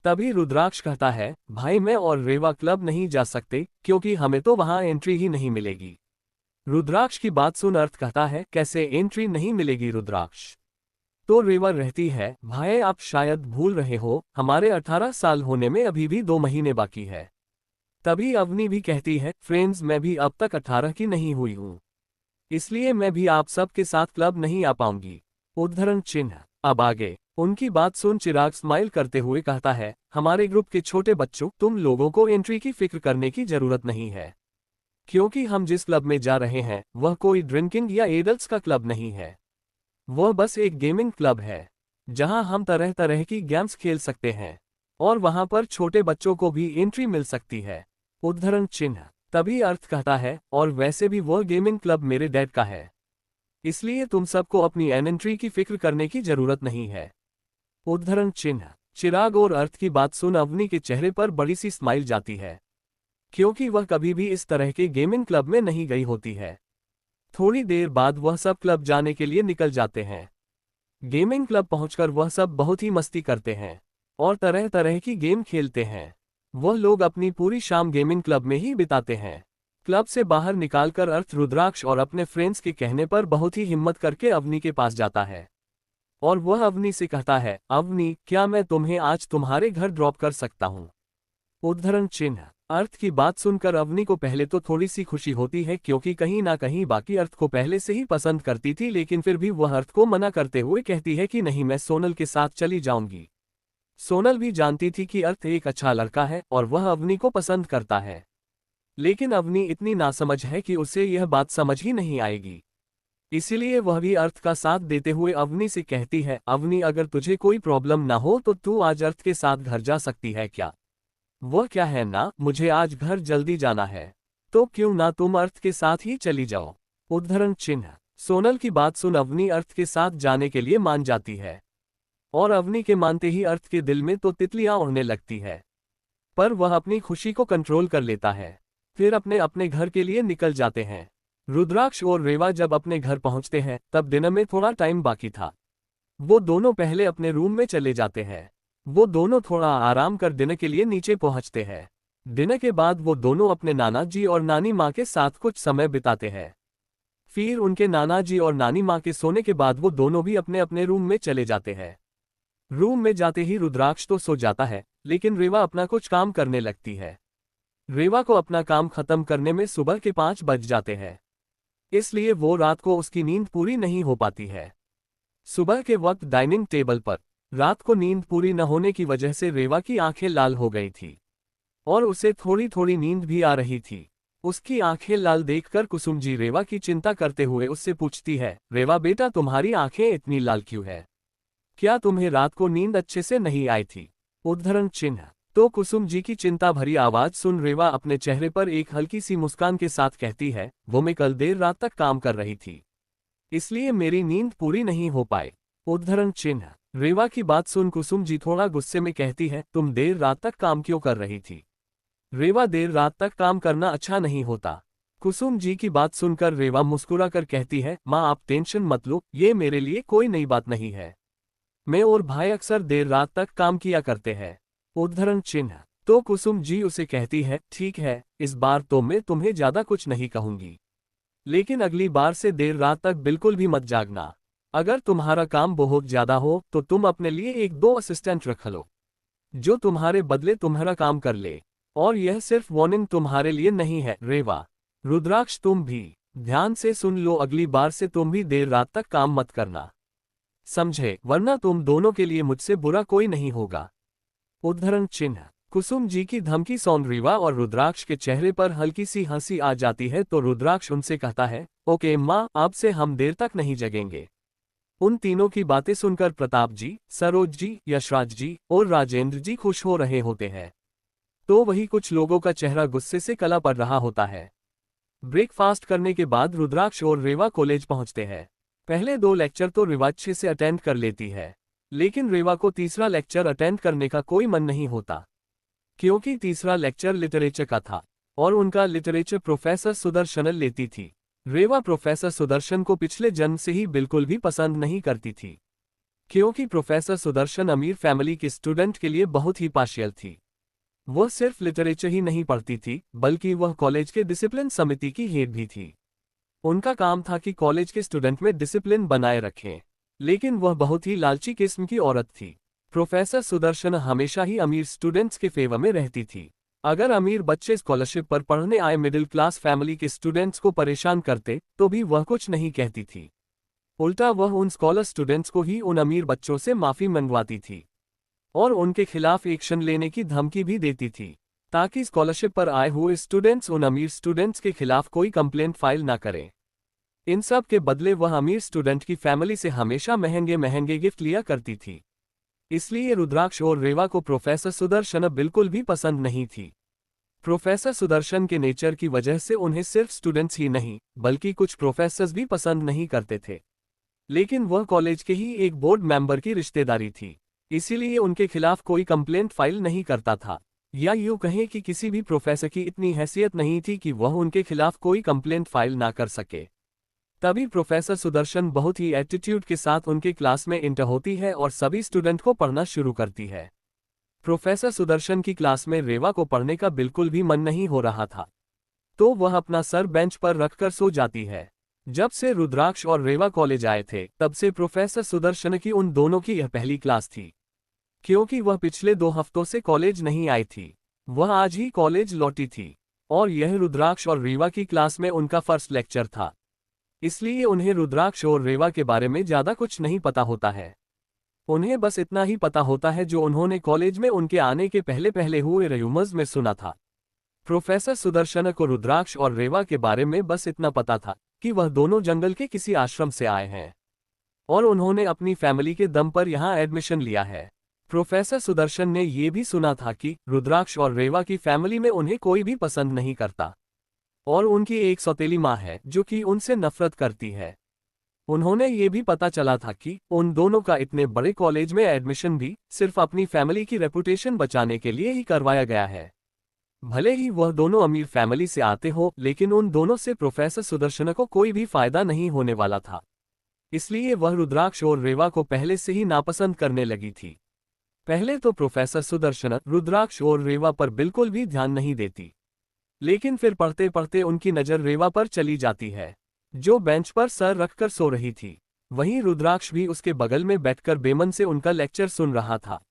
तभी रुद्राक्ष कहता है, भाई मैं और रेवा क्लब नहीं जा सकते क्योंकि हमें तो वहां एंट्री ही नहीं मिलेगी। रुद्राक्ष की बात सुन अर्थ कहता है, कैसे एंट्री नहीं मिलेगी रुद्राक्ष? तो रेवा रहती है, भाई आप शायद भूल रहे हो, हमारे 18 साल होने में अभी भी 2 महीने बाकी है। तभी अवनी भी कहती है, फ्रेंड्स मैं भी अब तक 18 की नहीं हुई हूँ, इसलिए मैं भी आप सब के साथ क्लब नहीं आ पाऊंगी। उद्धरण चिन्ह। अब आगे उनकी बात सुन चिराग स्माइल करते हुए कहता है, हमारे ग्रुप के छोटे बच्चों, तुम लोगों को एंट्री की फिक्र करने की जरूरत नहीं है, क्योंकि हम जिस क्लब में जा रहे हैं वह कोई ड्रिंकिंग या एडल्ट्स का क्लब नहीं है। वह बस एक गेमिंग क्लब है, जहां हम तरह तरह की गेम्स खेल सकते हैं और वहां पर छोटे बच्चों को भी एंट्री मिल सकती है। उद्धरण चिन्ह। तभी अर्थ कहता है, और वैसे भी वह गेमिंग क्लब मेरे डैड का है, इसलिए तुम सबको अपनी एंट्री की फिक्र करने की जरूरत नहीं है। उद्धरण चिन्ह। चिराग और अर्थ की बात सुन अवनी के चेहरे पर बड़ी सी स्माइल जाती है, क्योंकि वह कभी भी इस तरह के गेमिंग क्लब में नहीं गई होती है। थोड़ी देर बाद वह सब क्लब जाने के लिए निकल जाते हैं। गेमिंग क्लब पहुंचकर वह सब बहुत ही मस्ती करते हैं और तरह तरह की गेम खेलते हैं। वह लोग अपनी पूरी शाम गेमिंग क्लब में ही बिताते हैं। क्लब से बाहर निकालकर अर्थ रुद्राक्ष और अपने फ्रेंड्स के कहने पर बहुत ही हिम्मत करके अवनी के पास जाता है और वह अवनी से कहता है, अवनी क्या मैं तुम्हें आज तुम्हारे घर ड्रॉप कर सकता हूँ? उद्धरण चिन्ह। अर्थ की बात सुनकर अवनी को पहले तो थोड़ी सी खुशी होती है, क्योंकि कहीं ना कहीं बाकी अर्थ को पहले से ही पसंद करती थी, लेकिन फिर भी वह अर्थ को मना करते हुए कहती है कि नहीं, मैं सोनल के साथ चली जाऊंगी। सोनल भी जानती थी कि अर्थ एक अच्छा लड़का है और वह अवनी को पसंद करता है, लेकिन अवनी इतनी नासमझ है कि उसे यह बात समझ ही नहीं आएगी। इसीलिए वह भी अर्थ का साथ देते हुए अवनी से कहती है, अवनी अगर तुझे कोई प्रॉब्लम ना हो तो तू आज अर्थ के साथ घर जा सकती है क्या? वह क्या है ना, मुझे आज घर जल्दी जाना है, तो क्यों ना तुम अर्थ के साथ ही चली जाओ। उद्धरण चिन्ह। सोनल की बात सुन अवनी अर्थ के साथ जाने के लिए मान जाती है और अवनी के मानते ही अर्थ के दिल में तो तितलियां उड़ने लगती है, पर वह अपनी खुशी को कंट्रोल कर लेता है। फिर अपने अपने घर के लिए निकल जाते हैं। रुद्राक्ष और रेवा जब अपने घर पहुंचते हैं तब डिनर में थोड़ा टाइम बाकी था। वो दोनों पहले अपने रूम में चले जाते हैं। वो दोनों थोड़ा आराम कर डिनर के लिए नीचे पहुंचते हैं। डिनर के बाद वो दोनों अपने नाना जी और नानी माँ के साथ कुछ समय बिताते हैं। फिर उनके नाना जी और नानी माँ के सोने के बाद वो दोनों भी अपने अपने रूम में चले जाते हैं। रूम में जाते ही रुद्राक्ष तो सो जाता है, लेकिन रेवा अपना कुछ काम करने लगती है। रेवा को अपना काम खत्म करने में सुबह के 5 बज जाते हैं, इसलिए वो रात को उसकी नींद पूरी नहीं हो पाती है। सुबह के वक्त डाइनिंग टेबल पर रात को नींद पूरी न होने की वजह से रेवा की आंखें लाल हो गई थी और उसे थोड़ी थोड़ी नींद भी आ रही थी। उसकी आंखें लाल देखकर कुसुम जी रेवा की चिंता करते हुए उससे पूछती है, रेवा बेटा तुम्हारी आंखें इतनी लाल क्यों है? क्या तुम्हें रात को नींद अच्छे से नहीं आई थी? उद्धरण चिन्ह। तो कुसुम जी की चिंता भरी आवाज सुन रेवा अपने चेहरे पर एक हल्की सी मुस्कान के साथ कहती है, वो मैं कल देर रात तक काम कर रही थी, इसलिए मेरी नींद पूरी नहीं हो पाई। उद्धरण चिन्ह। रेवा की बात सुन कुसुम जी थोड़ा गुस्से में कहती है, तुम देर रात तक काम क्यों कर रही थी? रेवा देर रात तक काम करना अच्छा नहीं होता। कुसुम जी की बात सुनकर रेवा मुस्कुराकर कहती है, माँ आप टेंशन मत लो, ये मेरे लिए कोई नई बात नहीं है। मैं और भाई अक्सर देर रात तक काम किया करते हैं। उद्धरण चिन्ह। तो कुसुम जी उसे कहती है, ठीक है, इस बार तो मैं तुम्हें ज्यादा कुछ नहीं कहूंगी, लेकिन अगली बार से देर रात तक बिल्कुल भी मत जागना। अगर तुम्हारा काम बहुत ज्यादा हो तो तुम अपने लिए 1-2 असिस्टेंट रख लो, जो तुम्हारे बदले तुम्हारा काम कर ले। और यह सिर्फ वार्निंग तुम्हारे लिए नहीं है रेवा। रुद्राक्ष तुम भी ध्यान से सुन लो, अगली बार से तुम भी देर रात तक काम मत करना, समझे? वरना तुम दोनों के लिए मुझसे बुरा कोई नहीं होगा। उद्धरण चिन्ह। कुसुम जी की धमकी सुन रेवा और रुद्राक्ष के चेहरे पर हल्की सी हंसी आ जाती है, तो रुद्राक्ष उनसे कहता है, ओके माँ, अब से हम देर तक नहीं जगेंगे। उन तीनों की बातें सुनकर प्रताप जी, सरोज जी, यशराज जी और राजेंद्र जी खुश हो रहे होते हैं, तो वही कुछ लोगों का चेहरा गुस्से से कला पड़ रहा होता है। ब्रेकफास्ट करने के बाद रुद्राक्ष और रेवा कॉलेज पहुंचते हैं। पहले 2 लेक्चर तो रेवा अच्छे से अटेंड कर लेती है, लेकिन रेवा को तीसरा लेक्चर अटेंड करने का कोई मन नहीं होता, क्योंकि तीसरा लेक्चर लिटरेचर का था और उनका लिटरेचर प्रोफेसर सुदर्शन लेती थी। रेवा प्रोफेसर सुदर्शन को पिछले जन्म से ही बिल्कुल भी पसंद नहीं करती थी। क्योंकि प्रोफेसर सुदर्शन अमीर फैमिली के स्टूडेंट के लिए बहुत ही पार्शियल थी। वह सिर्फ लिटरेचर ही नहीं पढ़ती थी, बल्कि वह कॉलेज के डिसिप्लिन समिति की हेड भी थी। उनका काम था कि कॉलेज के स्टूडेंट में डिसिप्लिन बनाए रखें। लेकिन वह बहुत ही लालची किस्म की औरत थी। प्रोफेसर सुदर्शन हमेशा ही अमीर स्टूडेंट्स के फेवर में रहती थी। अगर अमीर बच्चे स्कॉलरशिप पर पढ़ने आए मिडिल क्लास फैमिली के स्टूडेंट्स को परेशान करते तो भी वह कुछ नहीं कहती थी। उल्टा वह उन स्कॉलर स्टूडेंट्स को ही उन अमीर बच्चों से माफी मंगवाती थी और उनके खिलाफ एक्शन लेने की धमकी भी देती थी, ताकि स्कॉलरशिप पर आए हुए स्टूडेंट्स उन अमीर स्टूडेंट्स के खिलाफ कोई कंप्लेंट फाइल ना करें। इन सब के बदले वह अमीर स्टूडेंट की फैमिली से हमेशा महंगे महंगे गिफ्ट लिया करती थी। इसलिए रुद्राक्ष और रेवा को प्रोफेसर सुदर्शन बिल्कुल भी पसंद नहीं थी। प्रोफेसर सुदर्शन के नेचर की वजह से उन्हें सिर्फ स्टूडेंट्स ही नहीं, बल्कि कुछ प्रोफेसर्स भी पसंद नहीं करते थे। लेकिन वह कॉलेज के ही एक बोर्ड मेंबर की रिश्तेदारी थी, इसीलिए उनके खिलाफ कोई कंप्लेंट फाइल नहीं करता था। या यूं कहें कि किसी भी प्रोफेसर की इतनी हैसियत नहीं थी कि वह उनके खिलाफ कोई कंप्लेंट फाइल ना कर सके। तभी प्रोफेसर सुदर्शन बहुत ही एटीट्यूड के साथ उनके क्लास में इंटर होती है और सभी स्टूडेंट को पढ़ना शुरू करती है। प्रोफेसर सुदर्शन की क्लास में रेवा को पढ़ने का बिल्कुल भी मन नहीं हो रहा था, तो वह अपना सर बेंच पर रखकर सो जाती है। जब से रुद्राक्ष और रेवा कॉलेज आए थे, तब से प्रोफेसर सुदर्शन की उन दोनों की यह पहली क्लास थी। क्योंकि वह पिछले 2 हफ्तों से कॉलेज नहीं आई थी, वह आज ही कॉलेज लौटी थी और यह रुद्राक्ष और रेवा की क्लास में उनका फर्स्ट लेक्चर था। इसलिए उन्हें रुद्राक्ष और रेवा के बारे में ज्यादा कुछ नहीं पता होता है। उन्हें बस इतना ही पता होता है जो उन्होंने कॉलेज में उनके आने के पहले पहले हुए र्यूमर्स में सुना था। प्रोफेसर सुदर्शन को रुद्राक्ष और रेवा के बारे में बस इतना पता था कि वह दोनों जंगल के किसी आश्रम से आए हैं और उन्होंने अपनी फैमिली के दम पर यहाँ एडमिशन लिया है। प्रोफेसर सुदर्शन ने यह भी सुना था कि रुद्राक्ष और रेवा की फैमिली में उन्हें कोई भी पसंद नहीं करता और उनकी एक सौतेली माँ है जो कि उनसे नफरत करती है। उन्होंने ये भी पता चला था कि उन दोनों का इतने बड़े कॉलेज में एडमिशन भी सिर्फ अपनी फैमिली की रेपुटेशन बचाने के लिए ही करवाया गया है। भले ही वह दोनों अमीर फैमिली से आते हो, लेकिन उन दोनों से प्रोफेसर सुदर्शन को कोई भी फायदा नहीं होने वाला था। इसलिए वह रुद्राक्ष और रेवा को पहले से ही नापसंद करने लगी थी। पहले तो प्रोफेसर सुदर्शन रुद्राक्ष और रेवा पर बिल्कुल भी ध्यान नहीं देती, लेकिन फिर पढ़ते पढ़ते उनकी नज़र रेवा पर चली जाती है, जो बेंच पर सर रखकर सो रही थी। वहीं रुद्राक्ष भी उसके बगल में बैठकर बेमन से उनका लेक्चर सुन रहा था।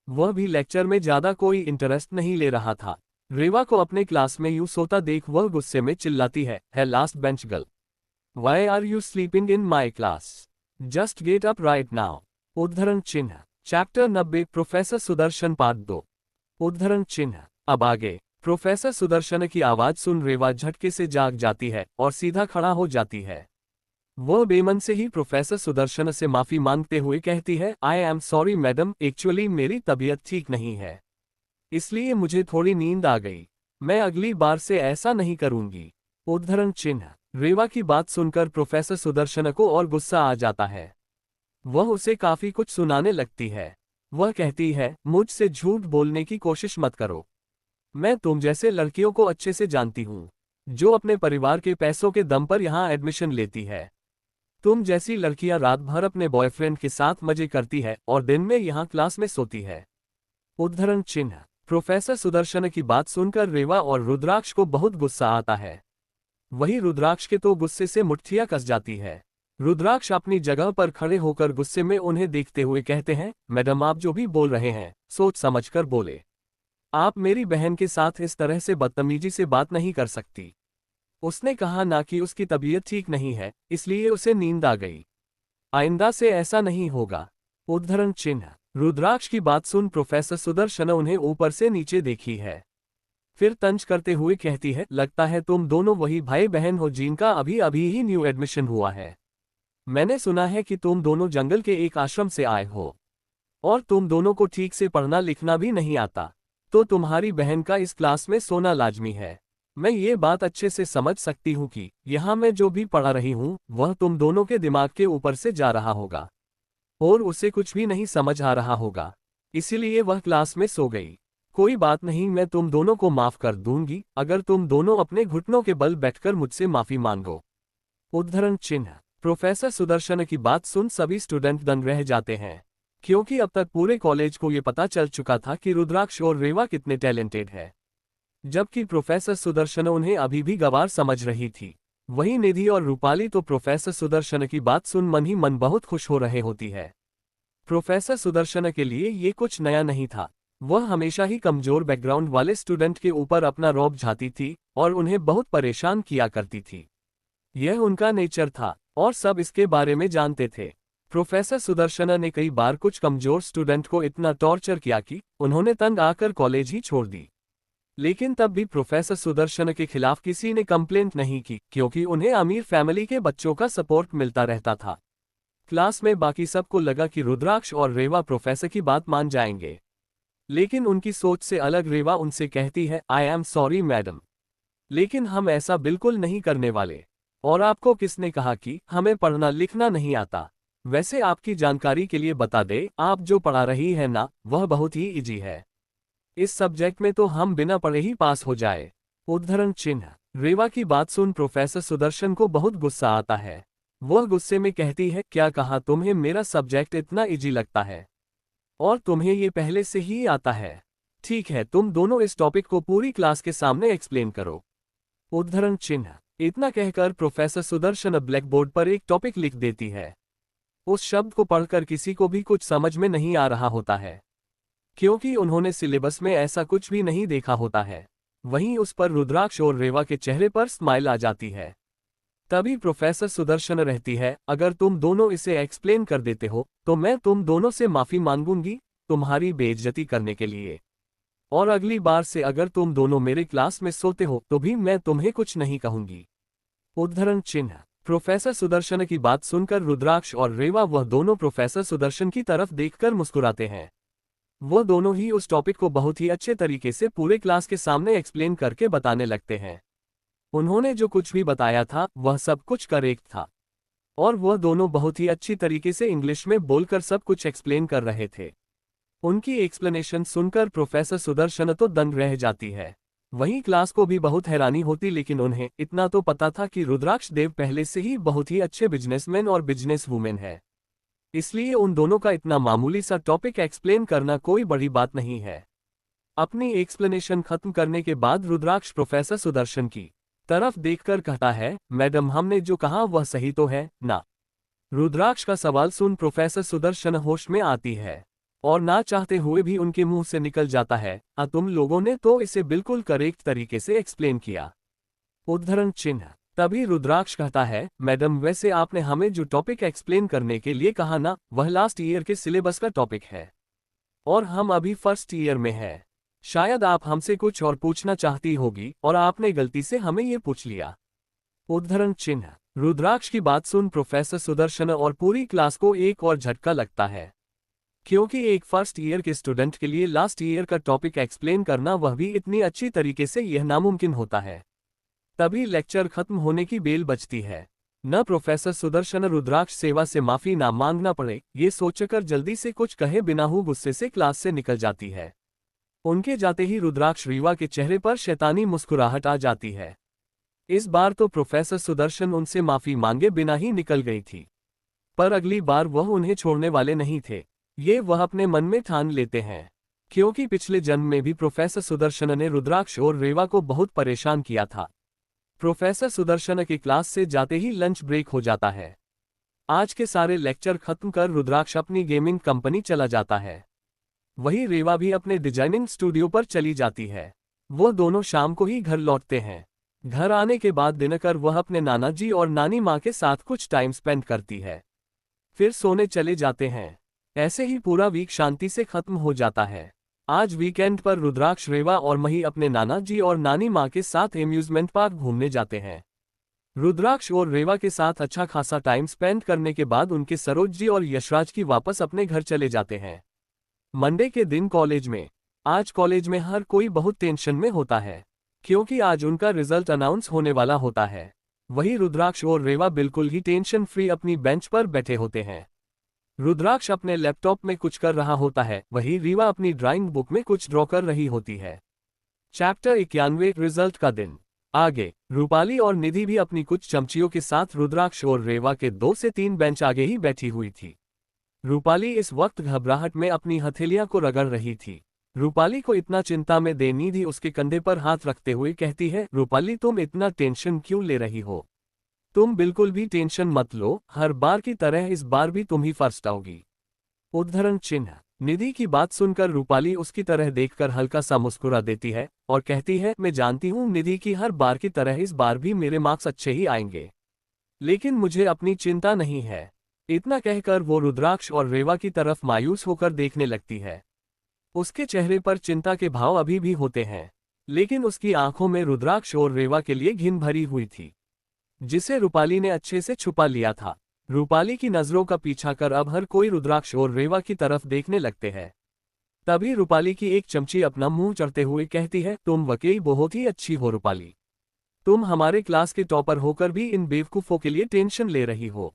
वह भी लेक्चर में ज्यादा कोई इंटरेस्ट नहीं ले रहा था। रेवा को अपने क्लास में यूं सोता देख वह गुस्से में चिल्लाती है, last bench girl, why are you sleeping in my class? Just get up right now. उद्धरण चिन्ह। Chapter 90 professor Sudarshan part 2। उद्धरण चिन्ह। अब आगे। प्रोफेसर सुदर्शन की आवाज सुन रेवा झटके से जाग जाती है और सीधा खड़ा हो जाती है। वह बेमन से ही प्रोफेसर सुदर्शन से माफी मांगते हुए कहती है, I am sorry madam, actually मेरी तबीयत ठीक नहीं है, इसलिए मुझे थोड़ी नींद आ गई। मैं अगली बार से ऐसा नहीं करूंगी। उद्धरण चिन्ह। रेवा की बात सुनकर प्रोफेसर सुदर्शन को और गुस्सा आ जाता है। वह उसे काफी कुछ सुनाने लगती है। वह कहती है, मुझसे झूठ बोलने की कोशिश मत करो। मैं तुम जैसे लड़कियों को अच्छे से जानती हूँ, जो अपने परिवार के पैसों के दम पर यहाँ एडमिशन लेती है। तुम जैसी लड़कियां रात भर अपने बॉयफ्रेंड के साथ मजे करती है और दिन में यहाँ क्लास में सोती है। उद्धरण चिन्ह। प्रोफेसर सुदर्शन की बात सुनकर रेवा और रुद्राक्ष को बहुत गुस्सा आता है। वही रुद्राक्ष के तो गुस्से से मुट्ठियां कस जाती है। रुद्राक्ष अपनी जगह पर खड़े होकर गुस्से में उन्हें देखते हुए कहते हैं, मैडम आप जो भी बोल रहे हैं सोच समझकर बोले। आप मेरी बहन के साथ इस तरह से बदतमीजी से बात नहीं कर सकती। उसने कहा ना कि उसकी तबीयत ठीक नहीं है, इसलिए उसे नींद आ गई। आइंदा से ऐसा नहीं होगा। उद्धरण चिन्ह। रुद्राक्ष की बात सुन प्रोफेसर सुदर्शन उन्हें ऊपर से नीचे देखी है। फिर तंज करते हुए कहती है, लगता है तुम दोनों वही भाई बहन हो जिनका अभी अभी ही न्यू एडमिशन हुआ है। मैंने सुना है कि तुम दोनों जंगल के एक आश्रम से आए हो और तुम दोनों को ठीक से पढ़ना लिखना भी नहीं आता, तो तुम्हारी बहन का इस क्लास में सोना लाजमी है। मैं ये बात अच्छे से समझ सकती हूँ कि यहाँ मैं जो भी पढ़ा रही हूँ वह तुम दोनों के दिमाग के ऊपर से जा रहा होगा और उसे कुछ भी नहीं समझ आ रहा होगा, इसीलिए वह क्लास में सो गई। कोई बात नहीं, मैं तुम दोनों को माफ कर दूंगी अगर तुम दोनों अपने घुटनों के बल बैठकर मुझसे माफी मांगो। उद्धरण चिन्ह। प्रोफेसर सुदर्शन की बात सुन सभी स्टूडेंट दंग रह जाते हैं, क्योंकि अब तक पूरे कॉलेज को ये पता चल चुका था कि रुद्राक्ष और रेवा कितने टैलेंटेड है, जबकि प्रोफेसर सुदर्शन उन्हें अभी भी गंवार समझ रही थी। वहीं निधि और रूपाली तो प्रोफेसर सुदर्शन की बात सुन मन ही मन बहुत खुश हो रहे होती है। प्रोफेसर सुदर्शन के लिए ये कुछ नया नहीं था। वह हमेशा ही कमजोर बैकग्राउंड वाले स्टूडेंट के ऊपर अपना रौब झाती थी और उन्हें बहुत परेशान किया करती थी। यह उनका नेचर था और सब इसके बारे में जानते थे। प्रोफेसर सुदर्शन ने कई बार कुछ कमजोर स्टूडेंट को इतना टॉर्चर किया कि उन्होंने तंग आकर कॉलेज ही छोड़ दी। लेकिन तब भी प्रोफेसर सुदर्शन के खिलाफ किसी ने कंप्लेंट नहीं की, क्योंकि उन्हें अमीर फैमिली के बच्चों का सपोर्ट मिलता रहता था। क्लास में बाकी सबको लगा कि रुद्राक्ष और रेवा प्रोफेसर की बात मान जाएंगे, लेकिन उनकी सोच से अलग रेवा उनसे कहती है, आई एम सॉरी मैडम, लेकिन हम ऐसा बिल्कुल नहीं करने वाले। और आपको किसने कहा कि हमें पढ़ना लिखना नहीं आता? वैसे आपकी जानकारी के लिए बता दे, आप जो पढ़ा रही है ना, वह बहुत ही इजी है। इस सब्जेक्ट में तो हम बिना पढ़े ही पास हो जाए। उद्धरण चिन्ह। रेवा की बात सुन प्रोफेसर सुदर्शन को बहुत गुस्सा आता है। वह गुस्से में कहती है, क्या कहा तुम्हें? मेरा सब्जेक्ट इतना इजी लगता है और तुम्हें ये पहले से ही आता है। ठीक है, तुम दोनों इस टॉपिक को पूरी क्लास के सामने एक्सप्लेन करो। उद्धरण चिन्ह। इतना कहकर प्रोफेसर सुदर्शन ब्लैक बोर्ड पर एक टॉपिक लिख देती है। उस शब्द को पढ़कर किसी को भी कुछ समझ में नहीं आ रहा होता है, क्योंकि उन्होंने सिलेबस में ऐसा कुछ भी नहीं देखा होता है। वहीं उस पर रुद्राक्ष और रेवा के चेहरे पर स्माइल आ जाती है। तभी प्रोफेसर सुदर्शन रहती है, अगर तुम दोनों इसे एक्सप्लेन कर देते हो तो मैं तुम दोनों से माफी मांगूंगी तुम्हारी बेइज्जती करने के लिए, और अगली बार से अगर तुम दोनों मेरे क्लास में सोते हो तो भी मैं तुम्हें कुछ नहीं कहूंगी। उद्धरण चिन्ह। प्रोफेसर सुदर्शन की बात सुनकर रुद्राक्ष और रेवा वह दोनों प्रोफेसर सुदर्शन की तरफ देखकर मुस्कुराते हैं। वो दोनों ही उस टॉपिक को बहुत ही अच्छे तरीके से पूरे क्लास के सामने एक्सप्लेन करके बताने लगते हैं। उन्होंने जो कुछ भी बताया था वह सब कुछ करेक्ट था, और वह दोनों बहुत ही अच्छी तरीके से इंग्लिश में बोलकर सब कुछ एक्सप्लेन कर रहे थे। उनकी एक्सप्लेनेशन सुनकर प्रोफेसर सुदर्शन तो दंग रह जाती है। वहीं क्लास को भी बहुत हैरानी होती, लेकिन उन्हें इतना तो पता था कि रुद्राक्ष देव पहले से ही बहुत ही अच्छे बिजनेसमैन और बिजनेस वुमेन है, इसलिए उन दोनों का इतना मामूली सा टॉपिक एक्सप्लेन करना कोई बड़ी बात नहीं है। अपनी एक्सप्लेनेशन खत्म करने के बाद रुद्राक्ष प्रोफेसर सुदर्शन की तरफ देखकर कहता है, मैडम हमने जो कहा वह सही तो है ना? रुद्राक्ष का सवाल सुन प्रोफेसर सुदर्शन होश में आती है और ना चाहते हुए भी उनके मुंह से निकल जाता है, तुम लोगों ने तो इसे बिल्कुल करेक्ट तरीके से एक्सप्लेन किया। उद्धरण चिन्ह। तभी रुद्राक्ष कहता है, मैडम वैसे आपने हमें जो टॉपिक एक्सप्लेन करने के लिए कहा ना, वह लास्ट ईयर के सिलेबस का टॉपिक है और हम अभी फर्स्ट ईयर में है। शायद आप हमसे कुछ और पूछना चाहती होगी और आपने गलती से हमें ये पूछ लिया। उद्धरण चिन्ह। रुद्राक्ष की बात सुन प्रोफेसर सुदर्शन और पूरी क्लास को एक और झटका लगता है, क्योंकि एक फर्स्ट ईयर के स्टूडेंट के लिए लास्ट ईयर का टॉपिक एक्सप्लेन करना वह भी इतनी अच्छी तरीके से यह नामुमकिन होता है। तभी लेक्चर खत्म होने की बेल बजती है। न प्रोफेसर सुदर्शन रुद्राक्ष सेवा से माफी ना मांगना पड़े ये सोचकर जल्दी से कुछ कहे बिना ही गुस्से से क्लास से निकल जाती है। उनके जाते ही रुद्राक्ष रेवा के चेहरे पर शैतानी मुस्कुराहट आ जाती है। इस बार तो प्रोफेसर सुदर्शन उनसे माफी मांगे बिना ही निकल गई थी, पर अगली बार वह उन्हें छोड़ने वाले नहीं थे, ये वह अपने मन में ठान लेते हैं, क्योंकि पिछले जन्म में भी प्रोफेसर सुदर्शन ने रुद्राक्ष और रेवा को बहुत परेशान किया था। प्रोफेसर सुदर्शन की क्लास से जाते ही लंच ब्रेक हो जाता है। आज के सारे लेक्चर खत्म कर रुद्राक्ष अपनी गेमिंग कंपनी चला जाता है। वहीं रेवा भी अपने डिजाइनिंग स्टूडियो पर चली जाती है। वो दोनों शाम को ही घर लौटते हैं। घर आने के बाद दिनकर वह अपने नाना जी और नानी माँ के साथ कुछ टाइम स्पेंड करती है, फिर सोने चले जाते हैं। ऐसे ही पूरा वीक शांति से खत्म हो जाता है। आज वीकेंड पर रुद्राक्ष, रेवा और मही अपने नाना जी और नानी माँ के साथ एम्यूजमेंट पार्क घूमने जाते हैं। रुद्राक्ष और रेवा के साथ अच्छा खासा टाइम स्पेंड करने के बाद उनके सरोज जी और यशराज की वापस अपने घर चले जाते हैं। मंडे के दिन कॉलेज में। आज कॉलेज में हर कोई बहुत टेंशन में होता है, क्योंकि आज उनका रिजल्ट अनाउंस होने वाला होता है। वही रुद्राक्ष और रेवा बिल्कुल ही टेंशन फ्री अपनी बेंच पर बैठे होते हैं। रुद्राक्ष अपने लैपटॉप में कुछ कर रहा होता है, वही रेवा अपनी ड्राइंग बुक में कुछ ड्रॉ कर रही होती है। चैप्टर 91 रिजल्ट का दिन। आगे रूपाली और निधि भी अपनी कुछ चमचियों के साथ रुद्राक्ष और रेवा के 2 से 3 बेंच आगे ही बैठी हुई थी। रूपाली इस वक्त घबराहट में अपनी हथेलियां को रगड़ रही थी। रूपाली को इतना चिंता में देख निधि उसके कंधे पर हाथ रखते हुए कहती है, रूपाली तुम इतना टेंशन क्यों ले रही हो? तुम बिल्कुल भी टेंशन मत लो, हर बार की तरह इस बार भी तुम ही फर्स्ट आओगी। उद्धरण चिन्ह। निधि की बात सुनकर रूपाली उसकी तरह देखकर हल्का सा मुस्कुरा देती है और कहती है, मैं जानती हूँ निधि की हर बार की तरह इस बार भी मेरे मार्क्स अच्छे ही आएंगे, लेकिन मुझे अपनी चिंता नहीं है। इतना कहकर वो रुद्राक्ष और रेवा की तरफ मायूस होकर देखने लगती है। उसके चेहरे पर चिंता के भाव अभी भी होते हैं, लेकिन उसकी आंखों में रुद्राक्ष और रेवा के लिए घिन भरी हुई थी, जिसे रूपाली ने अच्छे से छुपा लिया था। रूपाली की नजरों का पीछा कर अब हर कोई रुद्राक्ष और रेवा की तरफ देखने लगते हैं। तभी रूपाली की एक चमची अपना मुंह चढ़ते हुए कहती है, तुम वाकई बहुत ही अच्छी हो रूपाली। तुम हमारे क्लास के टॉपर होकर भी इन बेवकूफों के लिए टेंशन ले रही हो,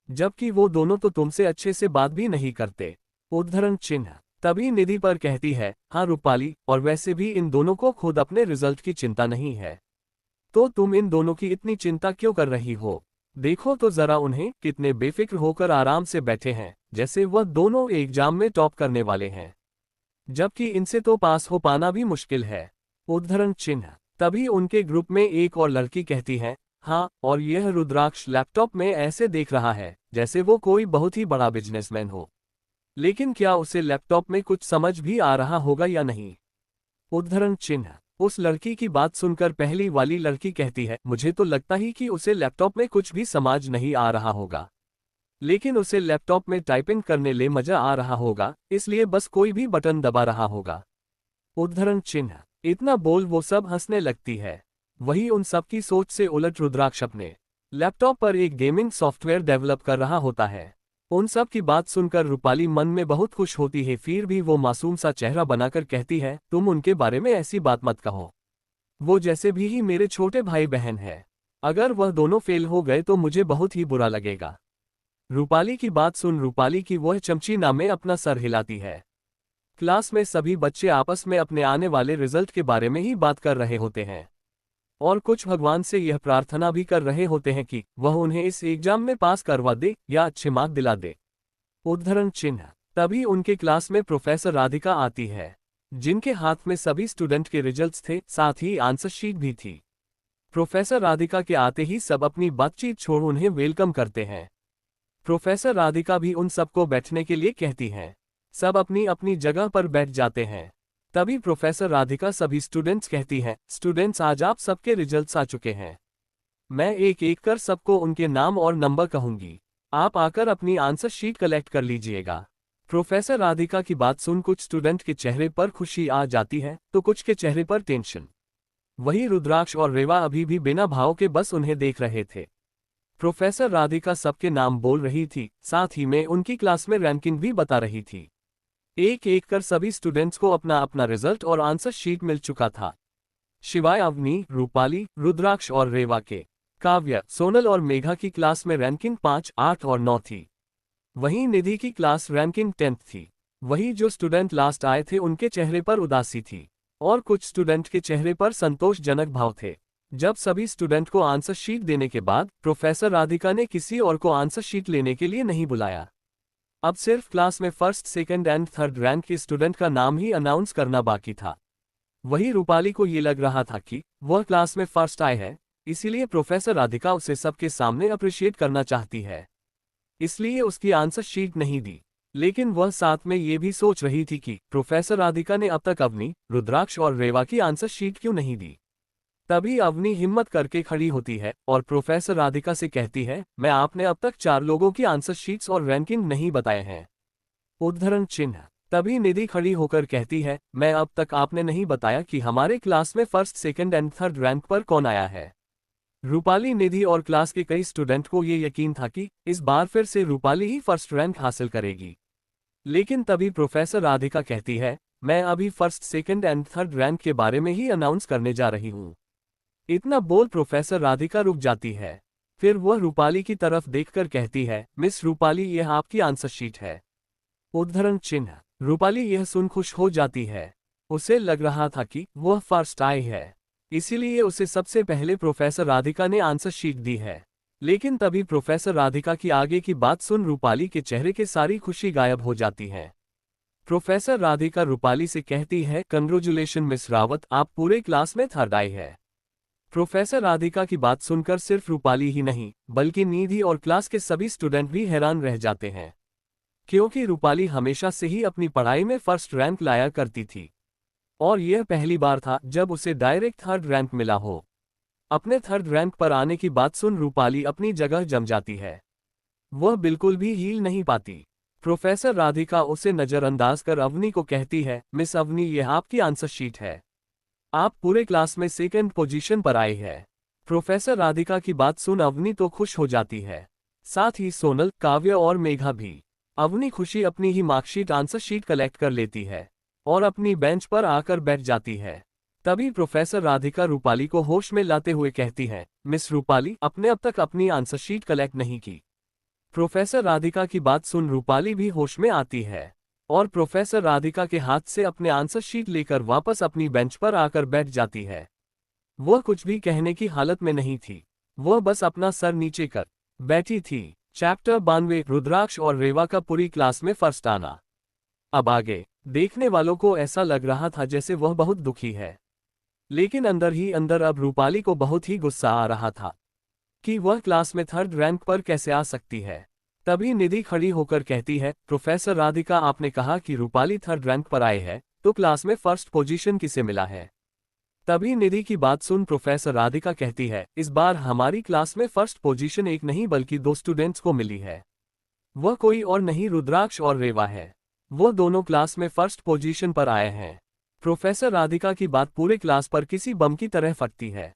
जबकि वो दोनों तो तुमसे अच्छे से बात भी नहीं करते। उद्धरण चिन्ह। तभी निधि पर कहती है, हाँ रूपाली, और वैसे भी इन दोनों को खुद अपने रिजल्ट की चिंता नहीं है, तो तुम इन दोनों की इतनी चिंता क्यों कर रही हो? देखो तो जरा उन्हें, कितने बेफिक्र होकर आराम से बैठे हैं, जैसे वह दोनों एग्जाम में टॉप करने वाले हैं, जबकि इनसे तो पास हो पाना भी मुश्किल है। उद्धरण चिन्ह। तभी उनके ग्रुप में एक और लड़की कहती है, हाँ, और यह रुद्राक्ष लैपटॉप में ऐसे देख रहा है जैसे वो कोई बहुत ही बड़ा बिजनेसमैन हो, लेकिन क्या उसे लैपटॉप में कुछ समझ भी आ रहा होगा या नहीं? उद्धरण चिन्ह। उस लड़की की बात सुनकर पहली वाली लड़की कहती है, मुझे तो लगता ही कि उसे लैपटॉप में कुछ भी समझ नहीं आ रहा होगा, लेकिन उसे लैपटॉप में टाइपिंग करने ले मजा आ रहा होगा, इसलिए बस कोई भी बटन दबा रहा होगा। उद्धरण चिन्ह। इतना बोल वो सब हंसने लगती है। वही उन सब की सोच से उलट रुद्राक्ष अपने लैपटॉप पर एक गेमिंग सॉफ्टवेयर डेवलप कर रहा होता है। उन सब की बात सुनकर रूपाली मन में बहुत खुश होती है, फिर भी वो मासूम सा चेहरा बनाकर कहती है, तुम उनके बारे में ऐसी बात मत कहो। वो जैसे भी ही मेरे छोटे भाई बहन है, अगर वह दोनों फेल हो गए तो मुझे बहुत ही बुरा लगेगा। रूपाली की बात सुन रूपाली की वह चमची नामे अपना सर हिलाती है। क्लास में सभी बच्चे आपस में अपने आने वाले रिजल्ट के बारे में ही बात कर रहे होते हैं, और कुछ भगवान से यह प्रार्थना भी कर रहे होते हैं कि वह उन्हें इस एग्जाम में पास करवा दे या अच्छे मार्क दिला दे। उद्धरण चिन्ह। तभी उनके क्लास में प्रोफेसर राधिका आती है, जिनके हाथ में सभी स्टूडेंट के रिजल्ट्स थे, साथ ही आंसर शीट भी थी। प्रोफेसर राधिका के आते ही सब अपनी बातचीत छोड़ उन्हें वेलकम करते हैं। प्रोफेसर राधिका भी उन सबको बैठने के लिए कहती हैं। सब अपनी अपनी जगह पर बैठ जाते हैं। तभी प्रोफेसर राधिका सभी स्टूडेंट्स कहती हैं, स्टूडेंट्स आज आप सबके रिजल्ट्स आ चुके हैं। मैं एक एक कर सबको उनके नाम और नंबर कहूंगी, आप आकर अपनी आंसर शीट कलेक्ट कर लीजिएगा। प्रोफेसर राधिका की बात सुन कुछ स्टूडेंट के चेहरे पर खुशी आ जाती है तो कुछ के चेहरे पर टेंशन। वही रुद्राक्ष और रेवा अभी भी बिना भाव के बस उन्हें देख रहे थे। प्रोफेसर राधिका सबके नाम बोल रही थी, साथ ही में उनकी क्लास में रैंकिंग भी बता रही थी। एक एक कर सभी स्टूडेंट्स को अपना अपना रिजल्ट और आंसर शीट मिल चुका था, शिवाय अवनी, रूपाली, रुद्राक्ष और रेवा के। काव्य, सोनल और मेघा की क्लास में रैंकिंग 5, 8 और 9 थी। वहीं निधि की क्लास रैंकिंग 10th थी। वही जो स्टूडेंट लास्ट आए थे उनके चेहरे पर उदासी थी, और कुछ स्टूडेंट के चेहरे पर संतोषजनक भाव थे। जब सभी स्टूडेंट को आंसर शीट देने के बाद प्रोफेसर राधिका ने किसी और को आंसर शीट लेने के लिए नहीं बुलाया। अब सिर्फ क्लास में first, second and third rank के स्टूडेंट का नाम ही अनाउंस करना बाकी था। वही रूपाली को ये लग रहा था कि वह क्लास में फर्स्ट आए है, इसीलिए प्रोफेसर राधिका उसे सबके सामने अप्रिशिएट करना चाहती है, इसलिए उसकी आंसर शीट नहीं दी। लेकिन वह साथ में ये भी सोच रही थी कि प्रोफेसर राधिका ने अब तक अवनी, रुद्राक्ष और रेवा की आंसर शीट क्यों नहीं दी। तभी अवनी हिम्मत करके खड़ी होती है और प्रोफेसर राधिका से कहती है, मैं आपने अब तक 4 लोगों की आंसर शीट्स और रैंकिंग नहीं बताए हैं। उद्धरण चिन्ह। तभी निधि खड़ी होकर कहती है, मैं अब तक आपने नहीं बताया कि हमारे क्लास में first, second and third rank पर कौन आया है। रूपाली, निधि और क्लास के कई स्टूडेंट को ये यकीन था कि इस बार फिर से रूपाली ही फर्स्ट रैंक हासिल करेगी। लेकिन तभी प्रोफेसर राधिका कहती है, मैं अभी first, second and third rank के बारे में ही अनाउंस करने जा रही हूँ। इतना बोल प्रोफेसर राधिका रुक जाती है। फिर वह रूपाली की तरफ देखकर कहती है, मिस रूपाली, यह आपकी आंसर शीट है। उद्धरण चिन्ह। रूपाली यह सुन खुश हो जाती है। उसे लग रहा था कि वह फर्स्ट आई है। इसीलिए उसे सबसे पहले प्रोफेसर राधिका ने आंसर शीट दी है। लेकिन तभी प्रोफेसर राधिका की आगे की बात सुन रूपाली के चेहरे की सारी खुशी गायब हो जाती है। प्रोफेसर राधिका रूपाली से कहती है, कंग्रेचुलेशन मिस रावत, आप पूरे क्लास में थर्ड आई है। प्रोफेसर राधिका की बात सुनकर सिर्फ रूपाली ही नहीं बल्कि निधि और क्लास के सभी स्टूडेंट भी हैरान रह जाते हैं, क्योंकि रूपाली हमेशा से ही अपनी पढ़ाई में फर्स्ट रैंक लाया करती थी और यह पहली बार था जब उसे डायरेक्ट थर्ड रैंक मिला हो। अपने थर्ड रैंक पर आने की बात सुन रूपाली अपनी जगह जम जाती है। वह बिल्कुल भी हिल नहीं पाती। प्रोफेसर राधिका उसे नजरअंदाज कर अवनी को कहती है, मिस अवनी, यह आपकी आंसर शीट है। आप पूरे क्लास में सेकंड पोजीशन पर आए हैं। प्रोफेसर राधिका की बात सुन अवनी तो खुश हो जाती है, साथ ही सोनल, काव्य और मेघा भी। अवनी खुशी अपनी ही मार्कशीट आंसर शीट कलेक्ट कर लेती है और अपनी बेंच पर आकर बैठ जाती है। तभी प्रोफेसर राधिका रूपाली को होश में लाते हुए कहती है, मिस रूपाली, आपने अब तक अपनी आंसर शीट कलेक्ट नहीं की। प्रोफेसर राधिका की बात सुन रूपाली भी होश में आती है और प्रोफेसर राधिका के हाथ से अपने आंसर शीट लेकर वापस अपनी बेंच पर आकर बैठ जाती है। वह कुछ भी कहने की हालत में नहीं थी, वह बस अपना सर नीचे कर बैठी थी। चैप्टर 92, रुद्राक्ष और रेवा का पूरी क्लास में फर्स्ट आना। अब आगे देखने वालों को ऐसा लग रहा था जैसे वह बहुत दुखी है, लेकिन अंदर ही अंदर अब रूपाली को बहुत ही गुस्सा आ रहा था कि वह क्लास में थर्ड रैंक पर कैसे आ सकती है। तभी निधि खड़ी होकर कहती है, प्रोफेसर राधिका, आपने कहा कि रूपाली थर्ड रैंक पर आए है, तो क्लास में फर्स्ट पोजीशन किसे मिला है? तभी निधि की बात सुन प्रोफेसर राधिका कहती है, इस बार हमारी क्लास में फर्स्ट पोजीशन एक नहीं बल्कि दो स्टूडेंट्स को मिली है। वह कोई और नहीं, रुद्राक्ष और रेवा है। वो दोनों क्लास में फर्स्ट पोजीशन पर आए हैं। प्रोफेसर राधिका की बात पूरे क्लास पर किसी बम की तरह फटती है।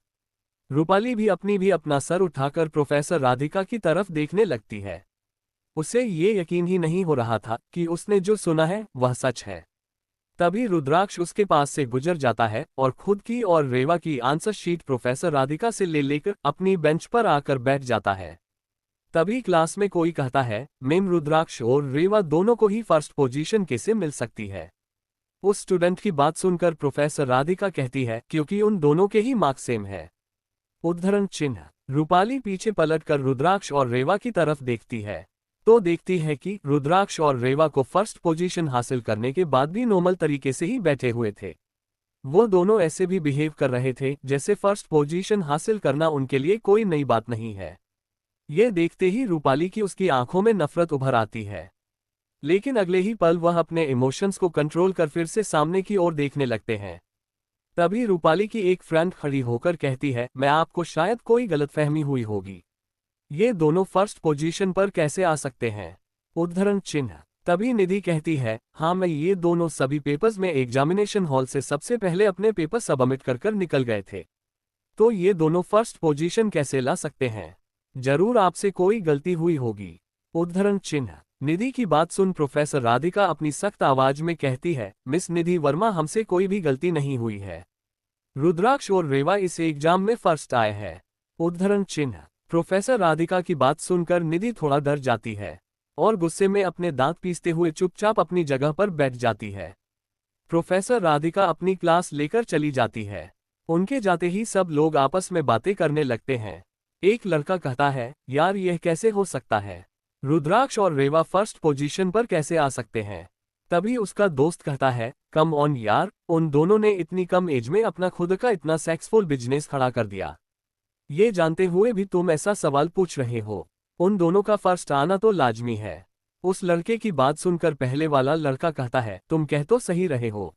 रूपाली भी अपना सर उठाकर प्रोफेसर राधिका की तरफ देखने लगती है। उसे ये यकीन ही नहीं हो रहा था कि उसने जो सुना है वह सच है। तभी रुद्राक्ष उसके पास से गुजर जाता है और खुद की और रेवा की आंसर शीट प्रोफेसर राधिका से ले लेकर अपनी बेंच पर आकर बैठ जाता है। तभी क्लास में कोई कहता है, मैम, रुद्राक्ष और रेवा दोनों को ही फर्स्ट पोजीशन कैसे मिल सकती है? उस स्टूडेंट की बात सुनकर प्रोफेसर राधिका कहती है, क्योंकि उन दोनों के ही मार्क्स सेम है। उद्धरण चिन्ह। रूपाली पीछे पलटकर रुद्राक्ष और रेवा की तरफ देखती है तो देखती है कि रुद्राक्ष और रेवा को फर्स्ट पोजीशन हासिल करने के बाद भी नॉर्मल तरीके से ही बैठे हुए थे। वो दोनों ऐसे भी बिहेव कर रहे थे जैसे फर्स्ट पोजीशन हासिल करना उनके लिए कोई नई बात नहीं है। ये देखते ही रूपाली की उसकी आंखों में नफरत उभर आती है, लेकिन अगले ही पल वह अपने इमोशंस को कंट्रोल कर फिर से सामने की ओर देखने लगते हैं। तभी रूपाली की एक फ्रेंड खड़ी होकर कहती है, मैं आपको शायद कोई गलतफहमी हुई होगी, ये दोनों फर्स्ट पोजीशन पर कैसे आ सकते हैं? उद्धरण चिन्ह। तभी निधि कहती है, हाँ, मैं ये दोनों सभी पेपर्स में एग्जामिनेशन हॉल से सबसे पहले अपने पेपर सबमिट कर निकल गए थे, तो ये दोनों फर्स्ट पोजीशन कैसे ला सकते हैं? जरूर आपसे कोई गलती हुई होगी। उद्धरण चिन्ह। निधि की बात सुन प्रोफेसर राधिका अपनी सख्त आवाज में कहती है, मिस निधि वर्मा, हमसे कोई भी गलती नहीं हुई है। रुद्राक्ष और रेवा इस एग्जाम में फर्स्ट आए हैं। उद्धरण चिन्ह। प्रोफेसर राधिका की बात सुनकर निधि थोड़ा डर जाती है और गुस्से में अपने दांत पीसते हुए चुपचाप अपनी जगह पर बैठ जाती है। प्रोफेसर राधिका अपनी क्लास लेकर चली जाती है। उनके जाते ही सब लोग आपस में बातें करने लगते हैं। एक लड़का कहता है, यार, यह कैसे हो सकता है? रुद्राक्ष और रेवा फर्स्ट पोजीशन पर कैसे आ सकते हैं? तभी उसका दोस्त कहता है, कम ऑन यार, उन दोनों ने इतनी कम एज में अपना खुद का इतना सक्सेसफुल बिजनेस खड़ा कर दिया। ये जानते हुए भी तुम ऐसा सवाल पूछ रहे हो? उन दोनों का फर्स्ट आना तो लाजमी है। उस लड़के की बात सुनकर पहले वाला लड़का कहता है, तुम कह तो सही रहे हो।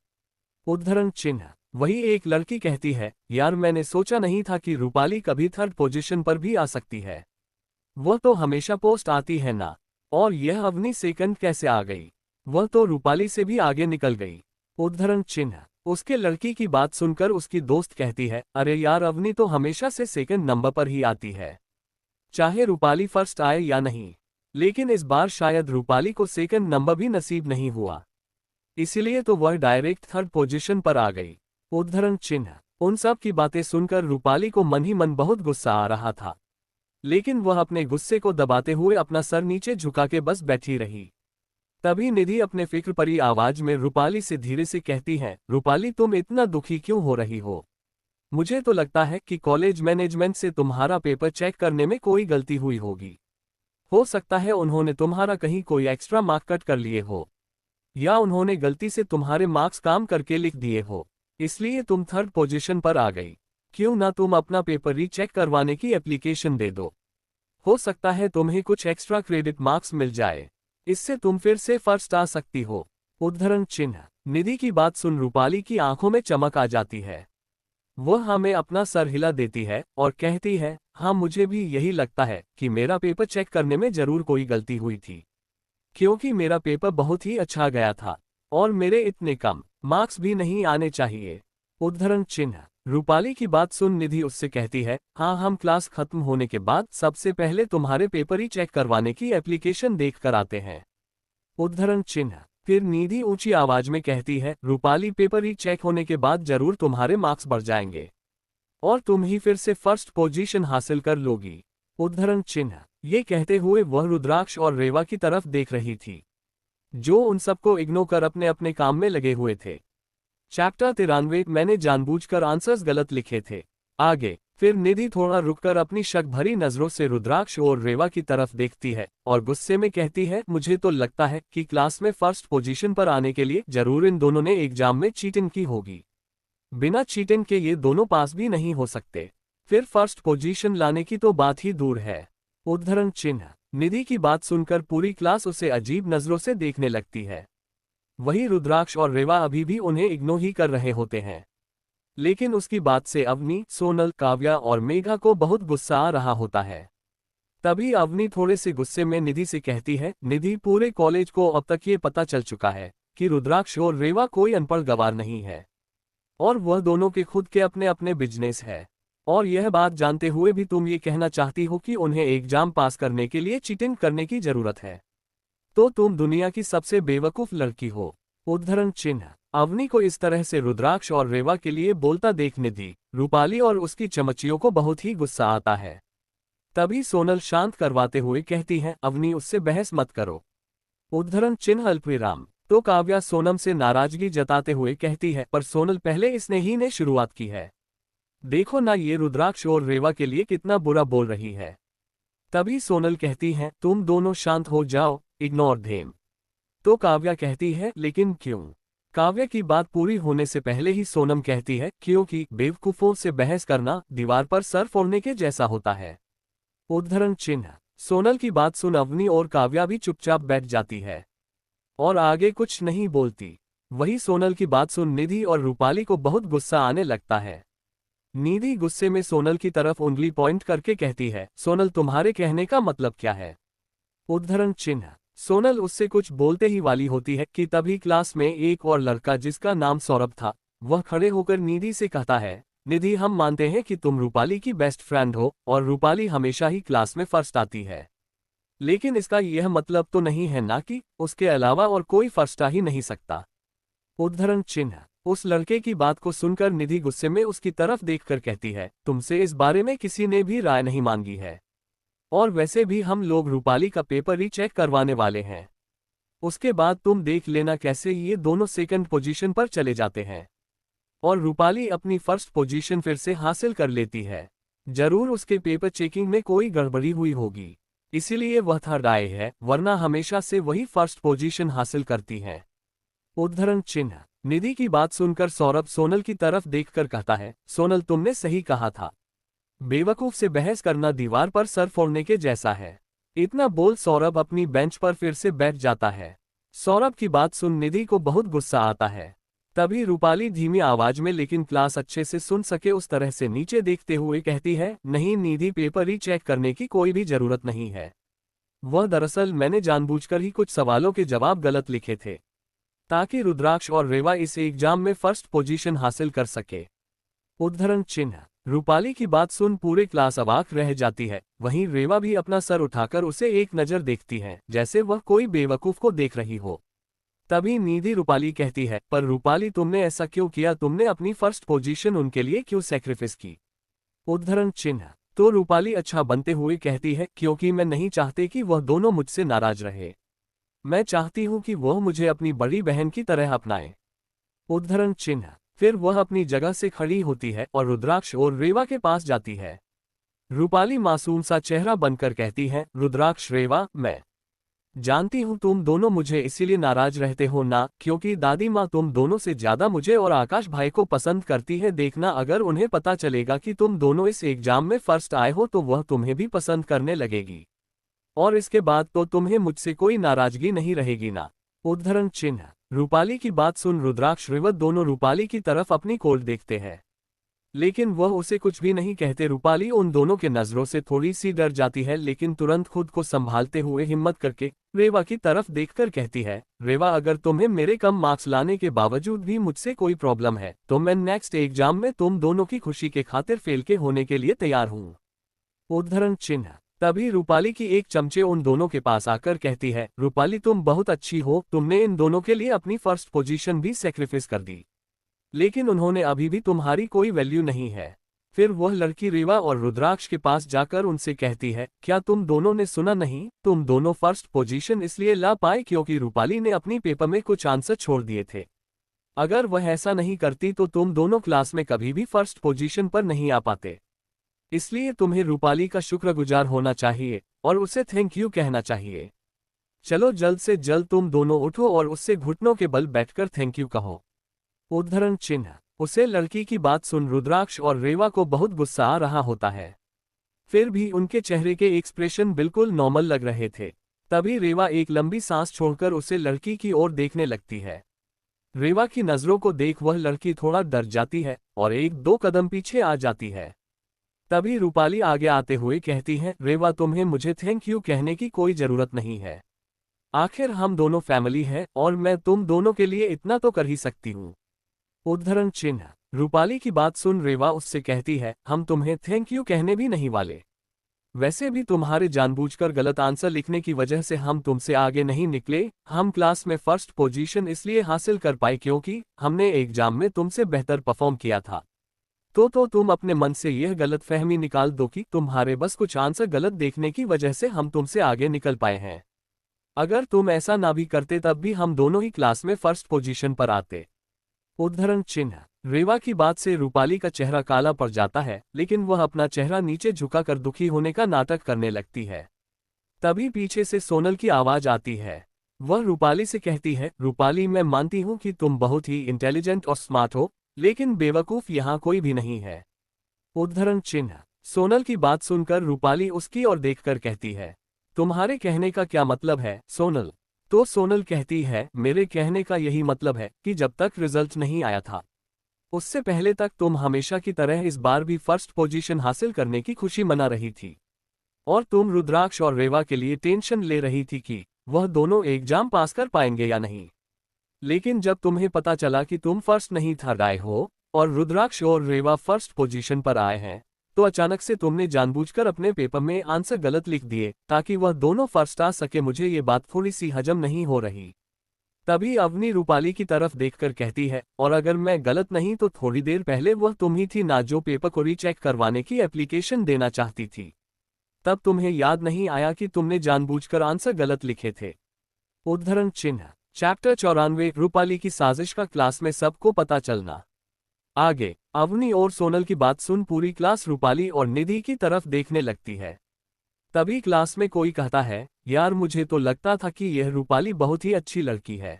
उद्धरण चिन्ह। वही एक लड़की कहती है, यार, मैंने सोचा नहीं था कि रूपाली कभी थर्ड पोजीशन पर भी आ सकती है। वह तो हमेशा पोस्ट आती है ना। और यह अवनी सेकंड कैसे आ गई? वह तो रूपाली से भी आगे निकल गई। उद्धरण चिन्ह। उसके लड़की की बात सुनकर उसकी दोस्त कहती है, अरे यार, अवनी तो हमेशा से सेकंड नंबर पर ही आती है, चाहे रूपाली फर्स्ट आए या नहीं। लेकिन इस बार शायद रूपाली को सेकंड नंबर भी नसीब नहीं हुआ, इसलिए तो वह डायरेक्ट थर्ड पोजीशन पर आ गई। उद्धरण चिन्ह। उन सब की बातें सुनकर रूपाली को मन ही मन बहुत गुस्सा आ रहा था, लेकिन वह अपने गुस्से को दबाते हुए अपना सर नीचे झुका के बस बैठी रही। तभी निधि अपने फिक्र भरी आवाज में रूपाली से धीरे से कहती है, रूपाली, तुम इतना दुखी क्यों हो रही हो? मुझे तो लगता है कि कॉलेज मैनेजमेंट से तुम्हारा पेपर चेक करने में कोई गलती हुई होगी। हो सकता है उन्होंने तुम्हारा कहीं कोई एक्स्ट्रा मार्क कट कर लिए हो, या उन्होंने गलती से तुम्हारे मार्क्स काम करके लिख दिए हो, इसलिए तुम थर्ड पोजीशन पर आ गई। क्यों ना तुम अपना पेपर रीचेक करवाने की एप्लीकेशन दे दो, हो सकता है तुम्हें कुछ एक्स्ट्रा क्रेडिट मार्क्स मिल जाए, इससे तुम फिर से फर्स्ट आ सकती हो। उद्धरण चिन्ह। निधि की बात सुन रूपाली की आंखों में चमक आ जाती है। वह हमें अपना सर हिला देती है और कहती है, हाँ मुझे भी यही लगता है कि मेरा पेपर चेक करने में जरूर कोई गलती हुई थी, क्योंकि मेरा पेपर बहुत ही अच्छा गया था और मेरे इतने कम मार्क्स भी नहीं आने चाहिए। उद्धरण चिन्ह। रूपाली की बात सुन निधि उससे कहती है, हाँ हम क्लास खत्म होने के बाद सबसे पहले तुम्हारे पेपर ही चेक करवाने की एप्लीकेशन देख कर आते हैं। उद्धरण चिन्ह। फिर निधि ऊंची आवाज में कहती है, रूपाली पेपर ही चेक होने के बाद जरूर तुम्हारे मार्क्स बढ़ जाएंगे और तुम ही फिर से फर्स्ट पोजीशन हासिल कर लोगी। उद्धरण चिन्ह। ये कहते हुए वह रुद्राक्ष और रेवा की तरफ देख रही थी, जो उन सबको इग्नोर कर अपने अपने काम में लगे हुए थे। चैप्टर 93। मैंने जानबूझकर आंसर्स गलत लिखे थे। आगे। फिर निधि थोड़ा रुककर अपनी शक भरी नजरों से रुद्राक्ष और रेवा की तरफ देखती है और गुस्से में कहती है, मुझे तो लगता है कि क्लास में फर्स्ट पोजीशन पर आने के लिए जरूर इन दोनों ने एग्जाम में चीटिंग की होगी। बिना चीटिंग के ये दोनों पास भी नहीं हो सकते, फिर फर्स्ट पोजीशन लाने की तो बात ही दूर है। उद्धरण चिन्ह। निधि की बात सुनकर पूरी क्लास उसे अजीब नजरों से देखने लगती है। वही रुद्राक्ष और रेवा अभी भी उन्हें इग्नोर ही कर रहे होते हैं, लेकिन उसकी बात से अवनी, सोनल, काव्या और मेघा को बहुत गुस्सा आ रहा होता है। तभी अवनी थोड़े से गुस्से में निधि से कहती है, निधि पूरे कॉलेज को अब तक ये पता चल चुका है कि रुद्राक्ष और रेवा कोई अनपढ़ गवार नहीं है और वह दोनों के खुद के अपने अपने बिजनेस है, और यह बात जानते हुए भी तुम ये कहना चाहती हो कि उन्हें एग्जाम पास करने के लिए चीटिंग करने की जरूरत है, तो तुम दुनिया की सबसे बेवकूफ लड़की हो। उद्धरण चिन्ह। अवनी को इस तरह से रुद्राक्ष और रेवा के लिए बोलता देख निधि, रूपाली और उसकी चमचियों को बहुत ही गुस्सा आता है। तभी सोनल शांत करवाते हुए कहती है, अवनी उससे बहस मत करो। उद्धरण चिन्ह अल्पविराम। तो काव्या सोनम से नाराजगी जताते हुए कहती है, पर सोनल पहले इसने ही ने शुरुआत की है, देखो ना ये रुद्राक्ष और रेवा के लिए कितना बुरा बोल रही है। तभी सोनल कहती है, तुम दोनों शांत हो जाओ, इग्नोर देम। तो काव्या कहती है, लेकिन क्यों? काव्या की बात पूरी होने से पहले ही सोनम कहती है, क्योंकि बेवकूफों से बहस करना दीवार पर सर फोड़ने के जैसा होता है। उद्धरण चिन्ह। सोनल की बात सुन अवनी और काव्या भी चुपचाप बैठ जाती है और आगे कुछ नहीं बोलती। वही सोनल की बात सुन निधि और रूपाली को बहुत गुस्सा आने लगता है। निधि गुस्से में सोनल की तरफ उंगली पॉइंट करके कहती है, सोनल तुम्हारे कहने का मतलब क्या है? उद्धरण चिन्ह। सोनल उससे कुछ बोलते ही वाली होती है कि तभी क्लास में एक और लड़का जिसका नाम सौरभ था, वह खड़े होकर निधि से कहता है, निधि हम मानते हैं कि तुम रूपाली की बेस्ट फ्रेंड हो और रूपाली हमेशा ही क्लास में फर्स्ट आती है, लेकिन इसका यह मतलब तो नहीं है ना कि उसके अलावा और कोई फर्स्ट आ ही नहीं सकता। उद्धरण चिन्ह। उस लड़के की बात को सुनकर निधि गुस्से में उसकी तरफ देखकर कहती है, तुमसे इस बारे में किसी ने भी राय नहीं मांगी है, और वैसे भी हम लोग रूपाली का पेपर ही चेक करवाने वाले हैं, उसके बाद तुम देख लेना कैसे ये दोनों सेकंड पोजीशन पर चले जाते हैं और रूपाली अपनी फर्स्ट पोजीशन फिर से हासिल कर लेती है। जरूर उसके पेपर चेकिंग में कोई गड़बड़ी हुई होगी, इसीलिए वह थर्ड आए है, वरना हमेशा से वही फर्स्ट पोजीशन हासिल करती है। उद्धरण चिन्ह। निधि की बात सुनकर सौरभ सोनल की तरफ देखकर कहता है, सोनल तुमने सही कहा था, बेवकूफ से बहस करना दीवार पर सर फोड़ने के जैसा है। इतना बोल सौरभ अपनी बेंच पर फिर से बैठ जाता है। सौरभ की बात सुन निधि को बहुत गुस्सा आता है। तभी रूपाली धीमी आवाज में लेकिन क्लास अच्छे से सुन सके उस तरह से नीचे देखते हुए कहती है, नहीं निधि पेपर ही चेक करने की कोई भी जरूरत नहीं है, वह दरअसल मैंने जानबूझकर ही कुछ सवालों के जवाब गलत लिखे थे ताकि रुद्राक्ष और रेवा इस एग्जाम में फर्स्ट पोजीशन हासिल कर सके। उद्धरण चिन्ह। रूपाली की बात सुन पूरे क्लास अवाक रह जाती है। वहीं रेवा भी अपना सर उठाकर उसे एक नजर देखती है, जैसे वह कोई बेवकूफ को देख रही हो। तभी निधि रूपाली कहती है, पर रूपाली तुमने ऐसा क्यों किया, तुमने अपनी फर्स्ट पोजीशन उनके लिए क्यों सैक्रिफाइस की? उद्धरण चिन्ह। तो रूपाली अच्छा बनते हुए कहती है, क्योंकि मैं नहीं चाहती कि वह दोनों मुझसे नाराज रहे, मैं चाहती हूं कि वह मुझे अपनी बड़ी बहन की तरह अपनाए। उद्धरण चिन्ह। फिर वह अपनी जगह से खड़ी होती है और रुद्राक्ष और रेवा के पास जाती है। रूपाली मासूम सा चेहरा बनकर कहती है, रुद्राक्ष रेवा, मैं जानती हूँ तुम दोनों मुझे इसीलिए नाराज रहते हो ना, क्योंकि दादी माँ तुम दोनों से ज्यादा मुझे और आकाश भाई को पसंद करती है। देखना अगर उन्हें पता चलेगा कि तुम दोनों इस एग्जाम में फर्स्ट आए हो तो वह तुम्हें भी पसंद करने लगेगी, और इसके बाद तो तुम्हें मुझसे कोई नाराजगी नहीं रहेगी ना। उद्धरण चिन्ह। रूपाली की बात सुन रुद्राक्ष रेवा दोनों रूपाली की तरफ अपनी कोल देखते हैं, लेकिन वह उसे कुछ भी नहीं कहते। रूपाली उन दोनों के नजरों से थोड़ी सी डर जाती है, लेकिन तुरंत खुद को संभालते हुए हिम्मत करके रेवा की तरफ देखकर कहती है, रेवा अगर तुम्हें मेरे कम मार्क्स लाने के बावजूद भी मुझसे कोई प्रॉब्लम है तो मैं नेक्स्ट एग्जाम में तुम दोनों की खुशी के खातिर फेल के होने के लिए तैयार हूँ। उद्धरण चिन्ह। तभी रूपाली की एक चमचे उन दोनों के पास आकर कहती है, रूपाली तुम बहुत अच्छी हो, तुमने इन दोनों के लिए अपनी फर्स्ट पोजीशन भी सेक्रीफाइस कर दी, लेकिन उन्होंने अभी भी तुम्हारी कोई वैल्यू नहीं है। फिर वह लड़की रेवा और रुद्राक्ष के पास जाकर उनसे कहती है, क्या तुम दोनों ने सुना नहीं, तुम दोनों फर्स्ट पोजीशन इसलिए ला पाए क्योंकि रूपाली ने अपनी पेपर में कुछ आंसर छोड़ दिए थे। अगर वह ऐसा नहीं करती तो तुम दोनों क्लास में कभी भी फर्स्ट पोजीशन पर नहीं आ पाते। इसलिए तुम्हें रूपाली का शुक्रगुजार होना चाहिए और उसे थैंक यू कहना चाहिए। चलो जल्द से जल्द तुम दोनों उठो और उससे घुटनों के बल बैठकर थैंक यू कहो। उद्धरण चिन्ह। उसे लड़की की बात सुन रुद्राक्ष और रेवा को बहुत गुस्सा आ रहा होता है, फिर भी उनके चेहरे के एक्सप्रेशन बिल्कुल नॉर्मल लग रहे थे। तभी रेवा एक लंबी सांस छोड़कर उसे लड़की की ओर देखने लगती है। रेवा की नजरों को देख वह लड़की थोड़ा डर जाती है और एक दो कदम पीछे आ जाती है। तभी रूपाली आगे आते हुए कहती है, रेवा तुम्हें मुझे थैंक यू कहने की कोई जरूरत नहीं है, आखिर हम दोनों फैमिली है और मैं तुम दोनों के लिए इतना तो कर ही सकती हूँ। उद्धरण चिन्ह। रूपाली की बात सुन रेवा उससे कहती है, हम तुम्हें थैंक यू कहने भी नहीं वाले। वैसे भी तुम्हारे जानबूझकर गलत आंसर लिखने की वजह से हम तुमसे आगे नहीं निकले। हम क्लास में फर्स्ट पोजीशन इसलिए हासिल कर पाए क्योंकि हमने एग्जाम में तुमसे बेहतर परफॉर्म किया था। तो तुम अपने मन से यह गलतफहमी निकाल दो कि तुम्हारे बस कुछ आंसर गलत देखने की वजह से हम तुमसे आगे निकल पाए हैं। अगर तुम ऐसा ना भी करते तब भी हम दोनों ही क्लास में फर्स्ट पोजीशन पर आते। उद्धरण चिन्ह। रेवा की बात से रूपाली का चेहरा काला पड़ जाता है, लेकिन वह अपना चेहरा नीचे झुकाकर दुखी होने का नाटक करने लगती है। तभी पीछे से सोनल की आवाज आती है। वह रूपाली से कहती है, रूपाली मैं मानती हूँ कि तुम बहुत ही इंटेलिजेंट और स्मार्ट हो, लेकिन बेवकूफ यहाँ कोई भी नहीं है। उद्धरण चिन्ह। सोनल की बात सुनकर रूपाली उसकी ओर देखकर कहती है, तुम्हारे कहने का क्या मतलब है सोनल? तो सोनल कहती है, मेरे कहने का यही मतलब है कि जब तक रिजल्ट नहीं आया था उससे पहले तक तुम हमेशा की तरह इस बार भी फर्स्ट पोजीशन हासिल करने की खुशी मना रही थी, और तुम रुद्राक्ष और रेवा के लिए टेंशन ले रही थी कि वह दोनों एग्जाम पास कर पाएंगे या नहीं। लेकिन जब तुम्हें पता चला कि तुम फर्स्ट नहीं था आए हो और रुद्राक्ष और रेवा फर्स्ट पोजीशन पर आए हैं, तो अचानक से तुमने जानबूझकर अपने पेपर में आंसर गलत लिख दिए ताकि वह दोनों फर्स्ट आ सके। मुझे ये बात थोड़ी सी हजम नहीं हो रही। तभी अवनी रूपाली की तरफ देखकर कहती है, और अगर मैं गलत नहीं तो थोड़ी देर पहले वह तुम ही थी ना जो पेपर को रीचेक करवाने की एप्लीकेशन देना चाहती थी। तब तुम्हें याद नहीं आया कि तुमने जानबूझकर आंसर गलत लिखे थे। उद्धरण चिन्ह। चैप्टर 94 रूपाली की साजिश का क्लास में सबको पता चलना। आगे अवनी और सोनल की बात सुन पूरी क्लास रूपाली और निधि की तरफ देखने लगती है। तभी क्लास में कोई कहता है, यार मुझे तो लगता था कि यह रूपाली बहुत ही अच्छी लड़की है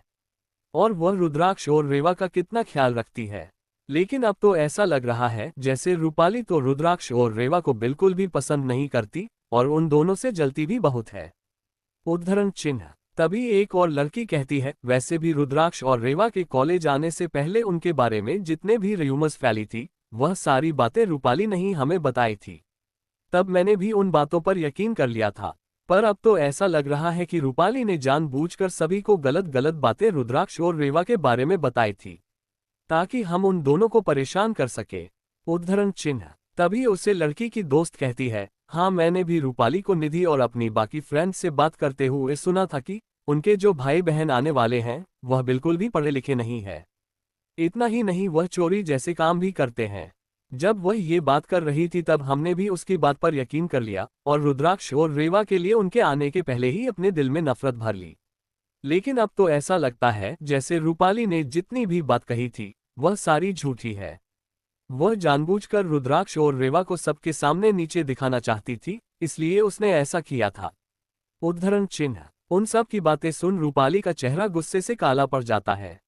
और वह रुद्राक्ष और रेवा का कितना ख्याल रखती है, लेकिन अब तो ऐसा लग रहा है जैसे रूपाली तो रुद्राक्ष और रेवा को बिल्कुल भी पसंद नहीं करती और उन दोनों से जलती भी बहुत है। उद्धरण चिन्ह। तभी एक और लड़की कहती है, वैसे भी रुद्राक्ष और रेवा के कॉलेज आने से पहले उनके बारे में जितने भी र्यूमर्स फैली थी वह सारी बातें रूपाली ने ही हमें बताई थी। तब मैंने भी उन बातों पर यकीन कर लिया था, पर अब तो ऐसा लग रहा है कि रूपाली ने जानबूझकर सभी को गलत गलत बातें रुद्राक्ष और रेवा के बारे में बताई थी ताकि हम उन दोनों को परेशान कर सके। उद्धरण चिन्ह। तभी उसे लड़की की दोस्त कहती है, हाँ मैंने भी रूपाली को निधि और अपनी बाकी फ्रेंड्स से बात करते हुए सुना था कि उनके जो भाई बहन आने वाले हैं वह बिल्कुल भी पढ़े लिखे नहीं है। इतना ही नहीं, वह चोरी जैसे काम भी करते हैं। जब वह ये बात कर रही थी तब हमने भी उसकी बात पर यकीन कर लिया और रुद्राक्ष और रेवा के लिए उनके आने के पहले ही अपने दिल में नफरत भर ली। लेकिन अब तो ऐसा लगता है जैसे रूपाली ने जितनी भी बात कही थी वह सारी झूठी है। वह जानबूझकर रुद्राक्ष और रेवा को सबके सामने नीचे दिखाना चाहती थी, इसलिए उसने ऐसा किया था। उद्धरण चिन्ह। उन सब की बातें सुन रूपाली का चेहरा गुस्से से काला पड़ जाता है।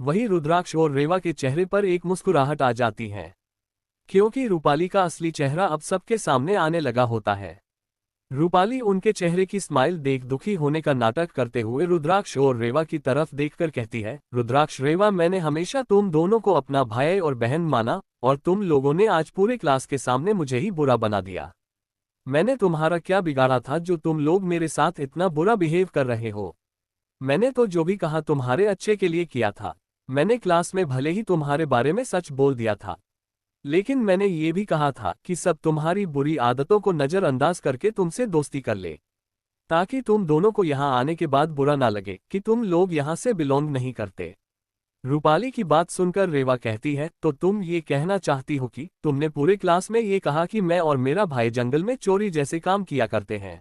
वहीं रुद्राक्ष और रेवा के चेहरे पर एक मुस्कुराहट आ जाती है, क्योंकि रूपाली का असली चेहरा अब सबके सामने आने लगा होता है। रूपाली उनके चेहरे की स्माइल देख दुखी होने का नाटक करते हुए रुद्राक्ष और रेवा की तरफ देखकर कहती है, रुद्राक्ष रेवा, मैंने हमेशा तुम दोनों को अपना भाई और बहन माना, और तुम लोगों ने आज पूरे क्लास के सामने मुझे ही बुरा बना दिया। मैंने तुम्हारा क्या बिगाड़ा था जो तुम लोग मेरे साथ इतना बुरा बिहेव कर रहे हो? मैंने तो जो भी कहा तुम्हारे अच्छे के लिए किया था। मैंने क्लास में भले ही तुम्हारे बारे में सच बोल दिया था, लेकिन मैंने ये भी कहा था कि सब तुम्हारी बुरी आदतों को नज़रअंदाज करके तुमसे दोस्ती कर ले, ताकि तुम दोनों को यहाँ आने के बाद बुरा ना लगे कि तुम लोग यहाँ से बिलोंग नहीं करते। रूपाली की बात सुनकर रेवा कहती है, तो तुम ये कहना चाहती हो कि तुमने पूरे क्लास में ये कहा कि मैं और मेरा भाई जंगल में चोरी जैसे काम किया करते हैं,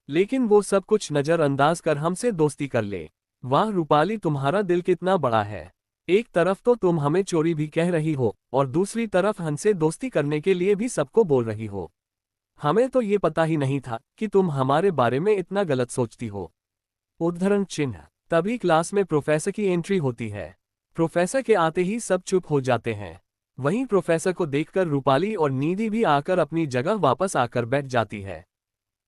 लेकिन वो सब कुछ नज़रअंदाज कर हमसे दोस्ती कर ले। वाह रूपाली, तुम्हारा दिल कितना बड़ा है। एक तरफ तो तुम हमें चोरी भी कह रही हो और दूसरी तरफ हमसे दोस्ती करने के लिए भी सबको बोल रही हो। हमें तो ये पता ही नहीं था कि तुम हमारे बारे में इतना गलत सोचती हो। उद्धरण चिन्ह। तभी क्लास में प्रोफेसर की एंट्री होती है। प्रोफेसर के आते ही सब चुप हो जाते हैं। वहीं प्रोफेसर को देखकर रूपाली और निधि भी आकर अपनी जगह वापस आकर बैठ जाती है।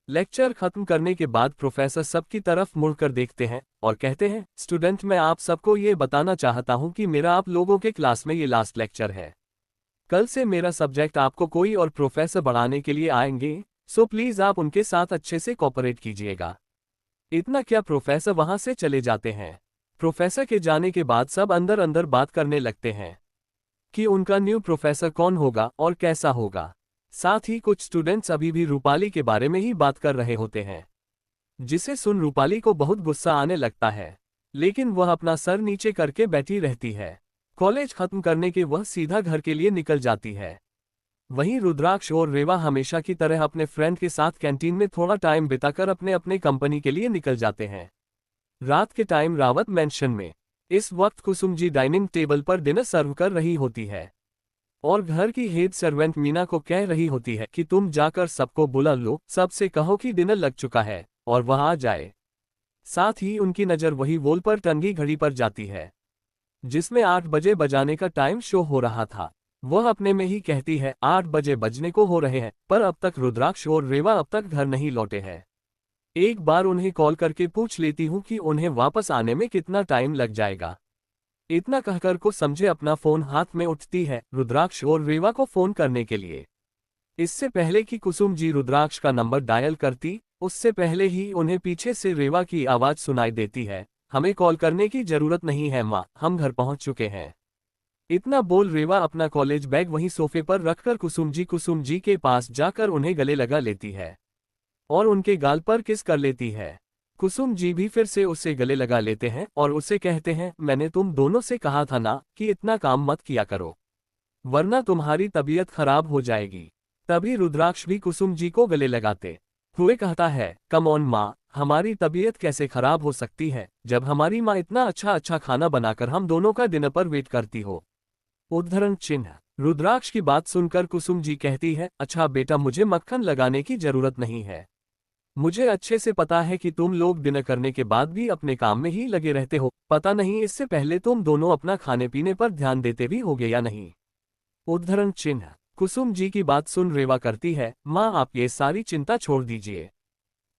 लेक्चर खत्म करने के बाद प्रोफेसर सबकी तरफ मुड़कर देखते हैं और कहते हैं, स्टूडेंट, मैं आप सबको ये बताना चाहता हूँ कि मेरा आप लोगों के क्लास में ये लास्ट लेक्चर है। कल से मेरा सब्जेक्ट आपको कोई और प्रोफेसर बढ़ाने के लिए आएंगे, सो प्लीज़ आप उनके साथ अच्छे से कोऑपरेट कीजिएगा। इतना क्या, प्रोफेसर वहाँ से चले जाते हैं। प्रोफेसर के जाने के बाद सब अंदर अंदर बात करने लगते हैं कि उनका न्यू प्रोफेसर कौन होगा और कैसा होगा। साथ ही कुछ स्टूडेंट्स अभी भी रूपाली के बारे में ही बात कर रहे होते हैं, जिसे सुन रूपाली को बहुत गुस्सा आने लगता है, लेकिन वह अपना सर नीचे करके बैठी रहती है। कॉलेज खत्म करने के वह सीधा घर के लिए निकल जाती है। वहीं रुद्राक्ष और रेवा हमेशा की तरह अपने फ्रेंड के साथ कैंटीन में थोड़ा टाइम बिताकर अपने अपने कंपनी के लिए निकल जाते हैं। रात के टाइम रावत मेंशन में इस वक्त कुसुम जी डाइनिंग टेबल पर डिनर सर्व कर रही होती है और घर की हेड सर्वेंट मीना को कह रही होती है कि तुम जाकर सबको बुला लो, सबसे कहो कि डिनर लग चुका है और वह आ जाए। साथ ही उनकी नज़र वही वॉल पर टंगी घड़ी पर जाती है, जिसमें 8 बजे बजाने का टाइम शो हो रहा था। वह अपने में ही कहती है, 8 बजे बजने को हो रहे हैं, पर अब तक रुद्राक्ष और रेवा अब तक घर नहीं लौटे हैं। एक बार उन्हें कॉल करके पूछ लेती हूँ कि उन्हें वापस आने में कितना टाइम लग जाएगा। इतना कहकर को समझे अपना फोन हाथ में उठती है रुद्राक्ष और रेवा को फोन करने के लिए। इससे पहले कि कुसुम जी रुद्राक्ष का नंबर डायल करती, उससे पहले ही उन्हें पीछे से रेवा की आवाज सुनाई देती है, हमें कॉल करने की जरूरत नहीं है माँ, हम घर पहुंच चुके हैं। इतना बोल रेवा अपना कॉलेज बैग वहीं सोफे पर रखकर कुसुम जी के पास जाकर उन्हें गले लगा लेती है और उनके गाल पर किस कर लेती है। कुसुम जी भी फिर से उससे गले लगा लेते हैं और उसे कहते हैं, मैंने तुम दोनों से कहा था ना कि इतना काम मत किया करो, वरना तुम्हारी तबीयत खराब हो जाएगी। तभी रुद्राक्ष भी कुसुम जी को गले लगाते हुए कहता है, कम ऑन माँ, हमारी तबीयत कैसे खराब हो सकती है जब हमारी माँ इतना अच्छा खाना बनाकर हम दोनों का डिनर पर वेट करती हो। उद्धरण चिन्ह। रुद्राक्ष की बात सुनकर कुसुम जी कहती है, अच्छा बेटा, मुझे मक्खन लगाने की जरूरत नहीं है। मुझे अच्छे से पता है कि तुम लोग डिनर करने के बाद भी अपने काम में ही लगे रहते हो। पता नहीं इससे पहले तुम दोनों अपना खाने पीने पर ध्यान देते भी होगे या नहीं। उद्धरण चिन्ह। कुसुम जी की बात सुन रेवा करती है, माँ आप ये सारी चिंता छोड़ दीजिए,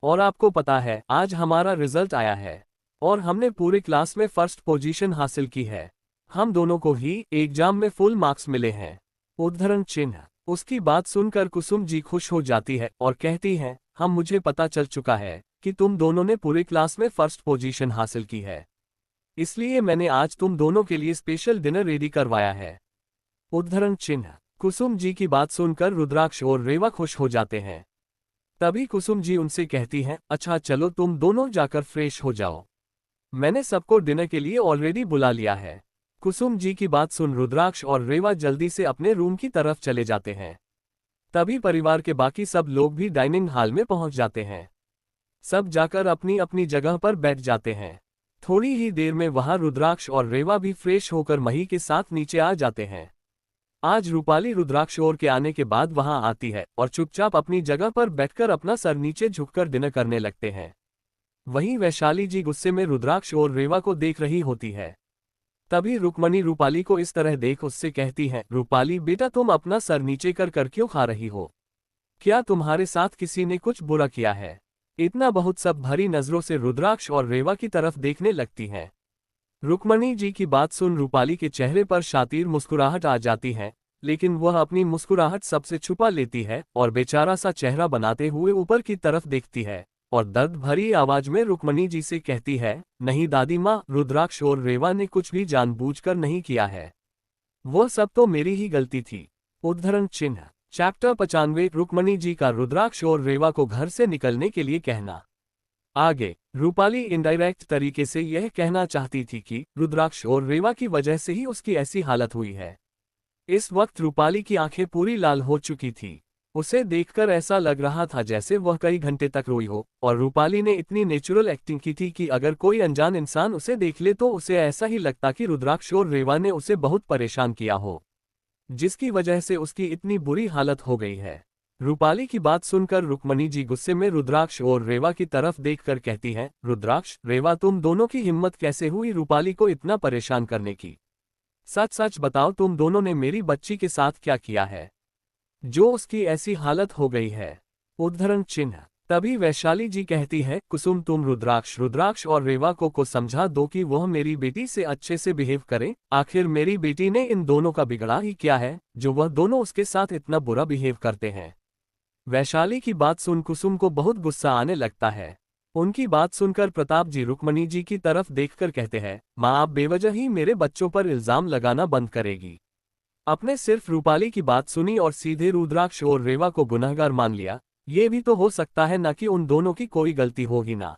और आपको पता है आज हमारा रिजल्ट आया है और हमने पूरे क्लास में फर्स्ट पोजीशन हासिल की है। हम दोनों को ही एग्जाम में फुल मार्क्स मिले हैं। उद्धरण चिन्ह। उसकी बात सुनकर कुसुम जी खुश हो जाती है और कहती है, हम मुझे पता चल चुका है कि तुम दोनों ने पूरे क्लास में फर्स्ट पोजीशन हासिल की है, इसलिए मैंने आज तुम दोनों के लिए स्पेशल डिनर रेडी करवाया है। उद्धरण चिन्ह। कुसुम जी की बात सुनकर रुद्राक्ष और रेवा खुश हो जाते हैं। तभी कुसुम जी उनसे कहती हैं, अच्छा चलो तुम दोनों जाकर फ्रेश हो जाओ, मैंने सबको डिनर के लिए ऑलरेडी बुला लिया है। कुसुम जी की बात सुन रुद्राक्ष और रेवा जल्दी से अपने रूम की तरफ चले जाते हैं। तभी परिवार के बाकी सब लोग भी डाइनिंग हॉल में पहुंच जाते हैं। सब जाकर अपनी अपनी जगह पर बैठ जाते हैं। थोड़ी ही देर में वहां रुद्राक्ष और रेवा भी फ्रेश होकर मही के साथ नीचे आ जाते हैं। आज रूपाली रुद्राक्ष और के आने के बाद वहां आती है और चुपचाप अपनी जगह पर बैठकर अपना सर नीचे झुककर डिनर करने लगते हैं। वहीं वैशाली जी गुस्से में रुद्राक्ष और रेवा को देख रही होती है। तभी रुक्मणी रूपाली को इस तरह देख उससे कहती है, रूपाली बेटा तुम अपना सर नीचे कर क्यों खा रही हो? क्या तुम्हारे साथ किसी ने कुछ बुरा किया है? इतना बहुत सब भरी नजरों से रुद्राक्ष और रेवा की तरफ देखने लगती हैं। रुक्मणी जी की बात सुन रूपाली के चेहरे पर शातिर मुस्कुराहट आ जाती है, लेकिन वह अपनी मुस्कुराहट सबसे छुपा लेती है और बेचारा सा चेहरा बनाते हुए ऊपर की तरफ देखती है और दर्द भरी आवाज में रुक्मणी जी से कहती है, नहीं दादी माँ, रुद्राक्ष और रेवा ने कुछ भी जानबूझकर नहीं किया है। वह सब तो मेरी ही गलती थी। उद्धरण चिन्ह। चैप्टर 95। रुक्मणी जी का रुद्राक्ष और रेवा को घर से निकलने के लिए कहना। आगे रूपाली इनडायरेक्ट तरीके से यह कहना चाहती थी कि रुद्राक्ष और रेवा की वजह से ही उसकी ऐसी हालत हुई है। इस वक्त रूपाली की आंखें पूरी लाल हो चुकी थी। उसे देखकर ऐसा लग रहा था जैसे वह कई घंटे तक रोई हो, और रूपाली ने इतनी नेचुरल एक्टिंग की थी कि अगर कोई अनजान इंसान उसे देख ले तो उसे ऐसा ही लगता कि रुद्राक्ष और रेवा ने उसे बहुत परेशान किया हो, जिसकी वजह से उसकी इतनी बुरी हालत हो गई है। रूपाली की बात सुनकर रुक्मणी जी गुस्से में रुद्राक्ष और रेवा की तरफ देखकर कहती हैं, रुद्राक्ष रेवा तुम दोनों की हिम्मत कैसे हुई रूपाली को इतना परेशान करने की? सच सच बताओ तुम दोनों ने मेरी बच्ची के साथ क्या किया है जो उसकी ऐसी हालत हो गई है? उद्धरण चिन्ह। तभी वैशाली जी कहती है, कुसुम तुम रुद्राक्ष और रेवा को समझा दो कि वह मेरी बेटी से अच्छे से बिहेव करे। आखिर मेरी बेटी ने इन दोनों का बिगड़ा ही क्या है जो वह दोनों उसके साथ इतना बुरा बिहेव करते हैं? वैशाली की बात सुन कुसुम को बहुत गुस्सा आने लगता है। उनकी बात सुनकर प्रताप जी रुक्मणी जी की तरफ देखकर कहते हैं, माँ आप बेवजह ही मेरे बच्चों पर इल्जाम लगाना बंद करेगी? अपने सिर्फ रूपाली की बात सुनी और सीधे रुद्राक्ष और रेवा को गुनहगार मान लिया। ये भी तो हो सकता है ना कि उन दोनों की कोई गलती होगी ना।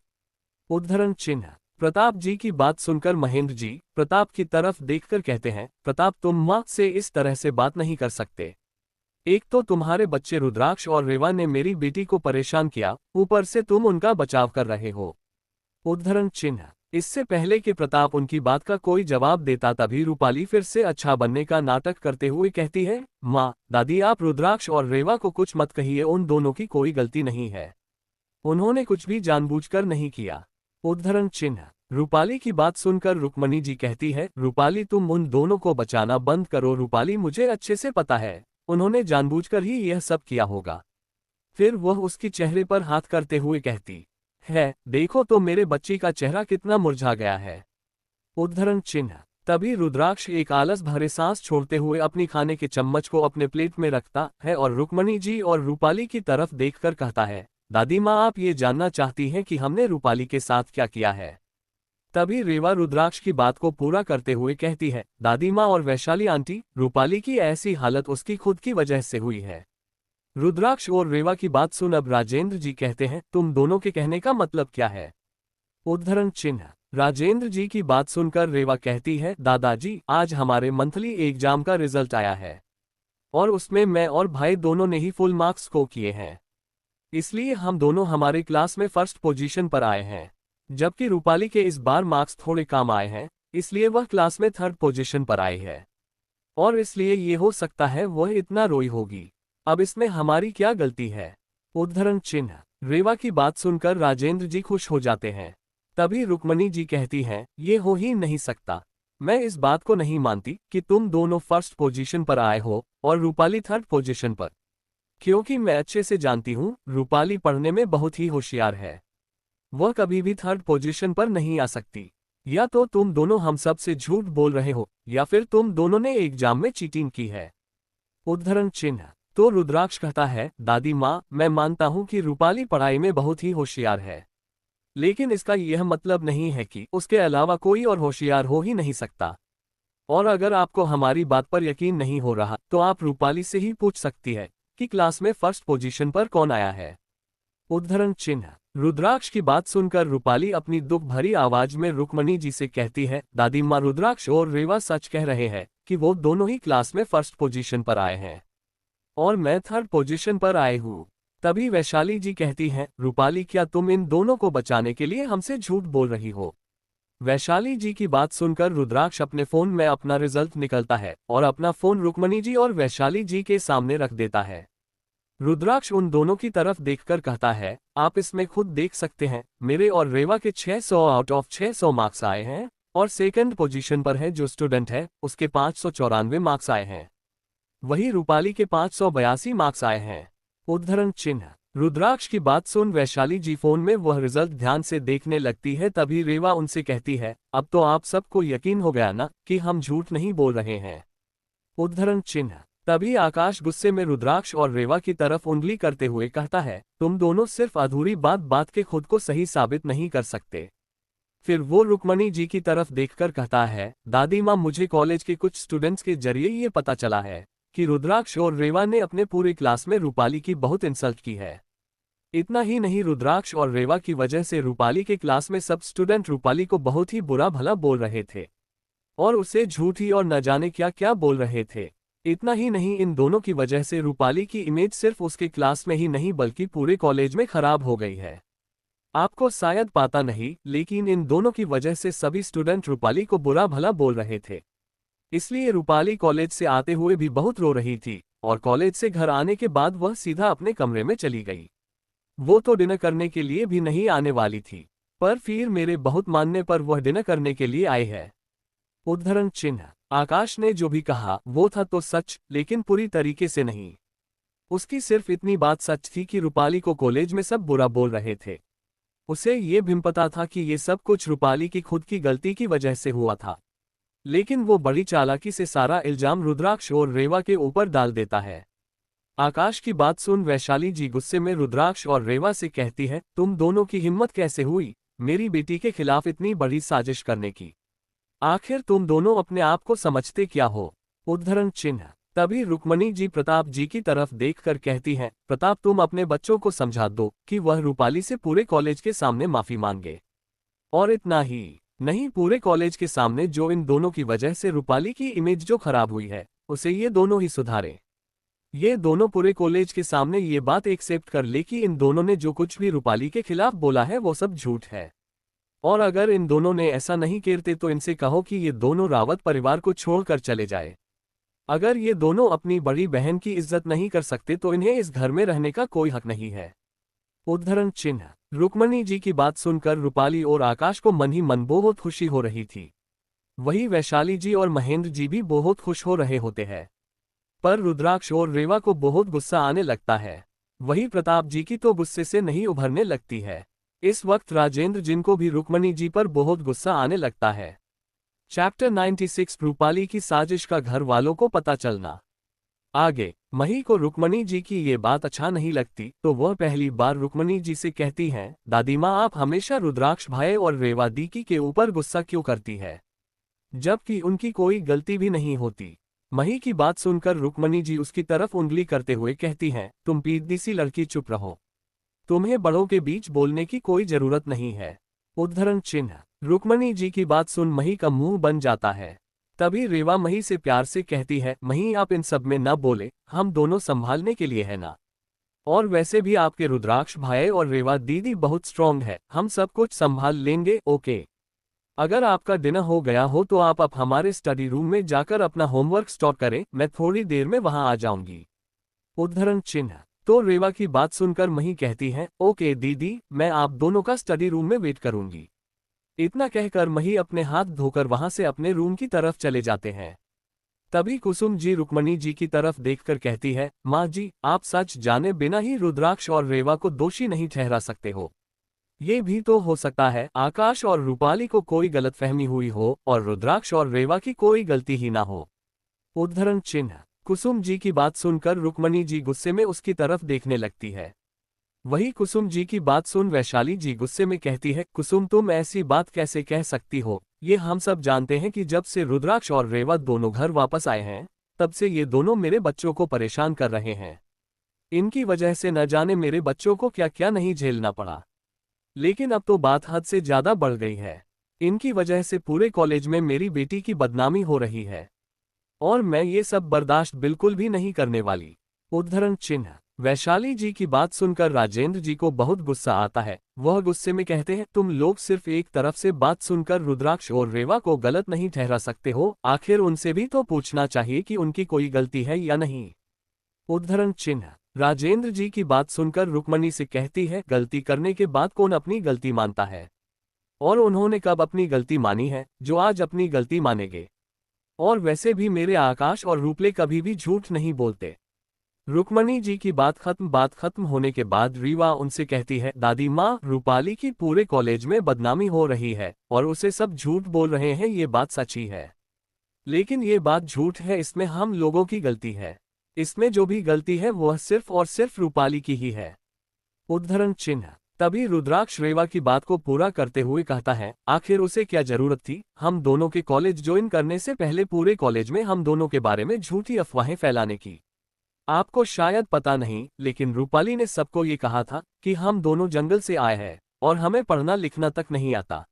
उद्धरण चिन्ह। प्रताप जी की बात सुनकर महेंद्र जी प्रताप की तरफ देखकर कहते हैं, प्रताप तुम माँ से इस तरह से बात नहीं कर सकते। एक तो तुम्हारे बच्चे रुद्राक्ष और रेवा ने मेरी बेटी को परेशान किया, ऊपर से तुम उनका बचाव कर रहे हो। उद्धरण चिन्ह। इससे पहले कि प्रताप उनकी बात का कोई जवाब देता तभी रूपाली फिर से अच्छा बनने का नाटक करते हुए कहती है, माँ दादी आप रुद्राक्ष और रेवा को कुछ मत कहिए, उन दोनों की कोई गलती नहीं है। उन्होंने कुछ भी जानबूझकर नहीं किया। उद्धरण चिन्ह। रूपाली की बात सुनकर रुक्मणी जी कहती है, रूपाली तुम उन दोनों को बचाना बंद करो। रूपाली मुझे अच्छे से पता है उन्होंने जानबूझकर ही यह सब किया होगा। फिर वह उसकी चेहरे पर हाथ करते हुए कहती है, देखो तो मेरे बच्ची का चेहरा कितना मुरझा गया है। उद्धरण चिन्ह। तभी रुद्राक्ष एक आलस भरे सांस छोड़ते हुए अपनी खाने के चम्मच को अपने प्लेट में रखता है और रुक्मणी जी और रूपाली की तरफ देखकर कहता है, दादी माँ आप ये जानना चाहती हैं कि हमने रूपाली के साथ क्या किया है? तभी रेवा रुद्राक्ष की बात को पूरा करते हुए कहती है, दादी माँ और वैशाली आंटी, रूपाली की ऐसी हालत उसकी खुद की वजह से हुई है। रुद्राक्ष और रेवा की बात सुन अब राजेंद्र जी कहते हैं, तुम दोनों के कहने का मतलब क्या है? उद्धरण चिन्ह। राजेंद्र जी की बात सुनकर रेवा कहती है, दादाजी आज हमारे मंथली एग्जाम का रिजल्ट आया है और उसमें मैं और भाई दोनों ने ही फुल मार्क्स स्कोर किए हैं, इसलिए हम दोनों हमारे क्लास में फर्स्ट पोजीशन पर आए हैं। जबकि रूपाली के इस बार मार्क्स थोड़े कम आए हैं, इसलिए वह क्लास में थर्ड पोजीशन पर आई है और इसलिए ये हो सकता है वह इतना रोई होगी। अब इसमें हमारी क्या गलती है? उद्धरण चिन्ह। रेवा की बात सुनकर राजेंद्र जी खुश हो जाते हैं। तभी रुक्मणी जी कहती हैं, ये हो ही नहीं सकता। मैं इस बात को नहीं मानती कि तुम दोनों फर्स्ट पोजीशन पर आए हो और रूपाली थर्ड पोजीशन पर, क्योंकि मैं अच्छे से जानती हूँ रूपाली पढ़ने में बहुत ही होशियार है। वह कभी भी थर्ड पोजीशन पर नहीं आ सकती। या तो तुम दोनों हम सब से झूठ बोल रहे हो या फिर तुम दोनों ने एग्जाम में चीटिंग की है। उद्धरण चिन्ह। तो रुद्राक्ष कहता है, दादी माँ मैं मानता हूँ कि रूपाली पढ़ाई में बहुत ही होशियार है, लेकिन इसका यह मतलब नहीं है कि उसके अलावा कोई और होशियार हो ही नहीं सकता। और अगर आपको हमारी बात पर यकीन नहीं हो रहा तो आप रूपाली से ही पूछ सकती है कि क्लास में फर्स्ट पोजीशन पर कौन आया है। उद्धरण चिन्ह। रुद्राक्ष की बात सुनकर रूपाली अपनी दुख भरी आवाज में रुक्मणी जी से कहती है, दादी माँ रुद्राक्ष और रेवा सच कह रहे हैं कि वो दोनों ही क्लास में फर्स्ट पोजीशन पर आए हैं और मैं थर्ड पोजीशन पर आई हूँ। तभी वैशाली जी कहती हैं, रूपाली क्या तुम इन दोनों को बचाने के लिए हमसे झूठ बोल रही हो? वैशाली जी की बात सुनकर रुद्राक्ष अपने फोन में अपना रिजल्ट निकलता है और अपना फोन रुक्मणी जी और वैशाली जी के सामने रख देता है। रुद्राक्ष उन दोनों की तरफ देखकर कहता है, आप इसमें खुद देख सकते हैं, मेरे और रेवा के 600 आउट ऑफ 600 मार्क्स आए हैं और सेकंड पोजीशन पर है जो स्टूडेंट है उसके 594 मार्क्स आए हैं। वही रूपाली के 582 मार्क्स आए हैं। उद्धरण चिन्ह। रुद्राक्ष की बात सुन वैशाली जी फोन में वह रिजल्ट ध्यान से देखने लगती है। तभी रेवा उनसे कहती है, अब तो आप सबको यकीन हो गया ना कि हम झूठ नहीं बोल रहे हैं। उद्धरण चिन्ह। तभी आकाश गुस्से में रुद्राक्ष और रेवा की तरफ उंगली करते हुए कहता है, तुम दोनों सिर्फ अधूरी बात के खुद को सही साबित नहीं कर सकते। फिर वो रुक्मणी जी की तरफ देखकर कहता है, दादी माँ, मुझे कॉलेज के कुछ स्टूडेंट्स के जरिए ये पता चला है कि रुद्राक्ष और रेवा ने अपने पूरे क्लास में रूपाली की बहुत इंसल्ट की है। इतना ही नहीं, रुद्राक्ष और रेवा की वजह से रूपाली के क्लास में सब स्टूडेंट रूपाली को बहुत ही बुरा भला बोल रहे थे और उसे झूठी और न जाने क्या क्या बोल रहे थे। इतना ही नहीं, इन दोनों की वजह से रूपाली की इमेज सिर्फ उसके क्लास में ही नहीं बल्कि पूरे कॉलेज में खराब हो गई है। आपको शायद पता नहीं, लेकिन इन दोनों की वजह से सभी स्टूडेंट रूपाली को बुरा भला बोल रहे थे। इसलिए रूपाली कॉलेज से आते हुए भी बहुत रो रही थी और कॉलेज से घर आने के बाद वह सीधा अपने कमरे में चली गई। वो तो डिनर करने के लिए भी नहीं आने वाली थी, पर फिर मेरे बहुत मानने पर वह डिनर करने के लिए आई है। उद्धरण चिन्ह। आकाश ने जो भी कहा वो था तो सच, लेकिन पूरी तरीके से नहीं। उसकी सिर्फ इतनी बात सच थी कि रूपाली को कॉलेज में सब बुरा बोल रहे थे। उसे ये भी पता था कि ये सब कुछ रूपाली की खुद की गलती की वजह से हुआ था, लेकिन वो बड़ी चालाकी से सारा इल्जाम रुद्राक्ष और रेवा के ऊपर डाल देता है। आकाश की बात सुन वैशाली जी गुस्से में रुद्राक्ष और रेवा से कहती है, तुम दोनों की हिम्मत कैसे हुई मेरी बेटी के खिलाफ इतनी बड़ी साजिश करने की? आखिर तुम दोनों अपने आप को समझते क्या हो? उद्धरण चिन्ह। तभी रुक्मणी जी प्रताप जी की तरफ देखकर कहती हैं, प्रताप, तुम अपने बच्चों को समझा दो कि वह रूपाली से पूरे कॉलेज के सामने माफी मांगे। और इतना ही नहीं, पूरे कॉलेज के सामने जो इन दोनों की वजह से रूपाली की इमेज जो खराब हुई है उसे ये दोनों ही सुधारे। ये दोनों पूरे कॉलेज के सामने ये बात एक्सेप्ट कर ले कि इन दोनों ने जो कुछ भी रूपाली के खिलाफ बोला है वो सब झूठ है। और अगर इन दोनों ने ऐसा नहीं करते तो इनसे कहो कि ये दोनों रावत परिवार को छोड़कर चले जाए। अगर ये दोनों अपनी बड़ी बहन की इज्जत नहीं कर सकते तो इन्हें इस घर में रहने का कोई हक नहीं है। उद्धरण चिन्ह। रुक्मणी जी की बात सुनकर रूपाली और आकाश को मन ही मन बहुत खुशी हो रही थी। वही वैशाली जी और महेंद्र जी भी बहुत खुश हो रहे होते हैं, पर रुद्राक्ष और रेवा को बहुत गुस्सा आने लगता है। वही प्रताप जी की तो गुस्से से नहीं उभरने लगती है। इस वक्त राजेंद्र जिनको भी रुक्मणी जी पर बहुत गुस्सा आने लगता है। चैप्टर 96 रूपाली की साजिश का घर वालों को पता चलना। आगे मही को रुक्मणी जी की ये बात अच्छा नहीं लगती तो वह पहली बार रुक्मणी जी से कहती हैं, दादी माँ, आप हमेशा रुद्राक्ष भाई और रेवा दीदी के ऊपर गुस्सा क्यों करती है, जबकि उनकी कोई गलती भी नहीं होती। मही की बात सुनकर रुक्मणी जी उसकी तरफ उंगली करते हुए कहती हैं, तुम पीदी सी लड़की, चुप रहो, तुम्हें बड़ों के बीच बोलने की कोई जरूरत नहीं है। उद्धरण चिन्ह। रुक्मणी जी की बात सुन मही का मुंह बन जाता है। तभी रेवा मही से प्यार से कहती है, मही, आप इन सब में न बोले, हम दोनों संभालने के लिए है ना। और वैसे भी आपके रुद्राक्ष भाई और रेवा दीदी बहुत स्ट्रांग है, हम सब कुछ संभाल लेंगे। ओके, अगर आपका डिनर हो गया हो तो आप अब हमारे स्टडी रूम में जाकर अपना होमवर्क स्टार्ट करें, मैं थोड़ी देर में वहां आ जाऊंगी। उद्धरण चिन्ह। तो रेवा की बात सुनकर मही कहती है, ओके दीदी, मैं आप दोनों का स्टडी रूम में वेट करूंगी। इतना कहकर मही अपने हाथ धोकर वहां से अपने रूम की तरफ चले जाते हैं। तभी कुसुम जी रुक्मणी जी की तरफ देखकर कहती है, माँ जी, आप सच जाने बिना ही रुद्राक्ष और रेवा को दोषी नहीं ठहरा सकते हो। ये भी तो हो सकता है आकाश और रूपाली को कोई गलतफहमी हुई हो और रुद्राक्ष और रेवा की कोई गलती ही ना हो। उद्धरण चिन्ह। कुसुम जी की बात सुनकर रुक्मणी जी गुस्से में उसकी तरफ देखने लगती है। वही कुसुम जी की बात सुन वैशाली जी गुस्से में कहती है, कुसुम, तुम ऐसी बात कैसे कह सकती हो? ये हम सब जानते हैं कि जब से रुद्राक्ष और रेवा दोनों घर वापस आए हैं तब से ये दोनों मेरे बच्चों को परेशान कर रहे हैं। इनकी वजह से न जाने मेरे बच्चों को क्या क्या नहीं झेलना पड़ा। लेकिन अब तो बात हद से ज्यादा बढ़ गई है। इनकी वजह से पूरे कॉलेज में मेरी बेटी की बदनामी हो रही है और मैं ये सब बर्दाश्त बिल्कुल भी नहीं करने वाली। उद्धरण चिन्ह। वैशाली जी की बात सुनकर राजेंद्र जी को बहुत गुस्सा आता है। वह गुस्से में कहते हैं, तुम लोग सिर्फ एक तरफ से बात सुनकर रुद्राक्ष और रेवा को गलत नहीं ठहरा सकते हो। आखिर उनसे भी तो पूछना चाहिए कि उनकी कोई गलती है या नहीं। उद्धरण चिन्ह। राजेंद्र जी की बात सुनकर रुक्मणी से कहती है, गलती करने के बाद कौन अपनी गलती मानता है? और उन्होंने कब अपनी गलती मानी है जो आज अपनी गलती मानेंगे? और वैसे भी मेरे आकाश और रूपले कभी भी झूठ नहीं बोलते। रुक्मणी जी की बात खत्म होने के बाद रीवा उनसे कहती है, दादी माँ, रूपाली की पूरे कॉलेज में बदनामी हो रही है और उसे सब झूठ बोल रहे हैं। ये बात सच्ची है, लेकिन ये बात झूठ है। इसमें हम लोगों की गलती है। इसमें जो भी गलती है वह सिर्फ और सिर्फ रूपाली की ही है। उद्धरण चिन्ह। तभी रुद्राक्ष रेवा की बात को पूरा करते हुए कहता है, आखिर उसे क्या जरूरत थी हम दोनों के कॉलेज ज्वाइन करने से पहले पूरे कॉलेज में हम दोनों के बारे में झूठी अफवाहें फैलाने की? आपको शायद पता नहीं, लेकिन रूपाली ने सबको ये कहा था कि हम दोनों जंगल से आए हैं और हमें पढ़ना लिखना तक नहीं आता।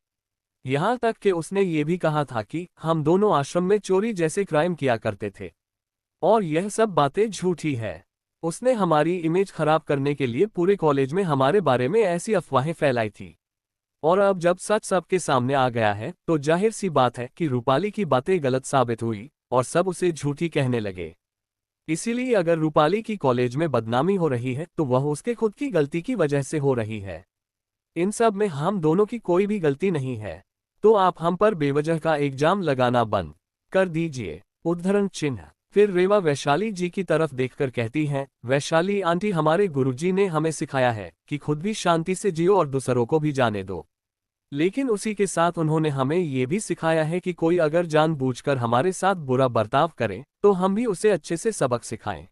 यहाँ तक कि उसने ये भी कहा था कि हम दोनों आश्रम में चोरी जैसे क्राइम किया करते थे। और यह सब बातें झूठी है। उसने हमारी इमेज खराब करने के लिए पूरे कॉलेज में हमारे बारे में ऐसी अफवाहें फैलाई थी। और अब जब सच सबके सामने आ गया है तो जाहिर सी बात है कि रूपाली की बातें गलत साबित हुई और सब उसे झूठी कहने लगे। इसीलिए अगर रूपाली की कॉलेज में बदनामी हो रही है तो वह उसके खुद की गलती की वजह से हो रही है। इन सब में हम दोनों की कोई भी गलती नहीं है। तो आप हम पर बेवजह का इल्जाम लगाना बंद कर दीजिए। उद्धरण चिन्ह। फिर रेवा वैशाली जी की तरफ देखकर कहती हैं, वैशाली आंटी, हमारे गुरुजी ने हमें सिखाया है कि खुद भी शांति से जियो और दूसरों को भी जाने दो। लेकिन उसी के साथ उन्होंने हमें ये भी सिखाया है कि कोई अगर जानबूझकर हमारे साथ बुरा बर्ताव करे तो हम भी उसे अच्छे से सबक सिखाएं।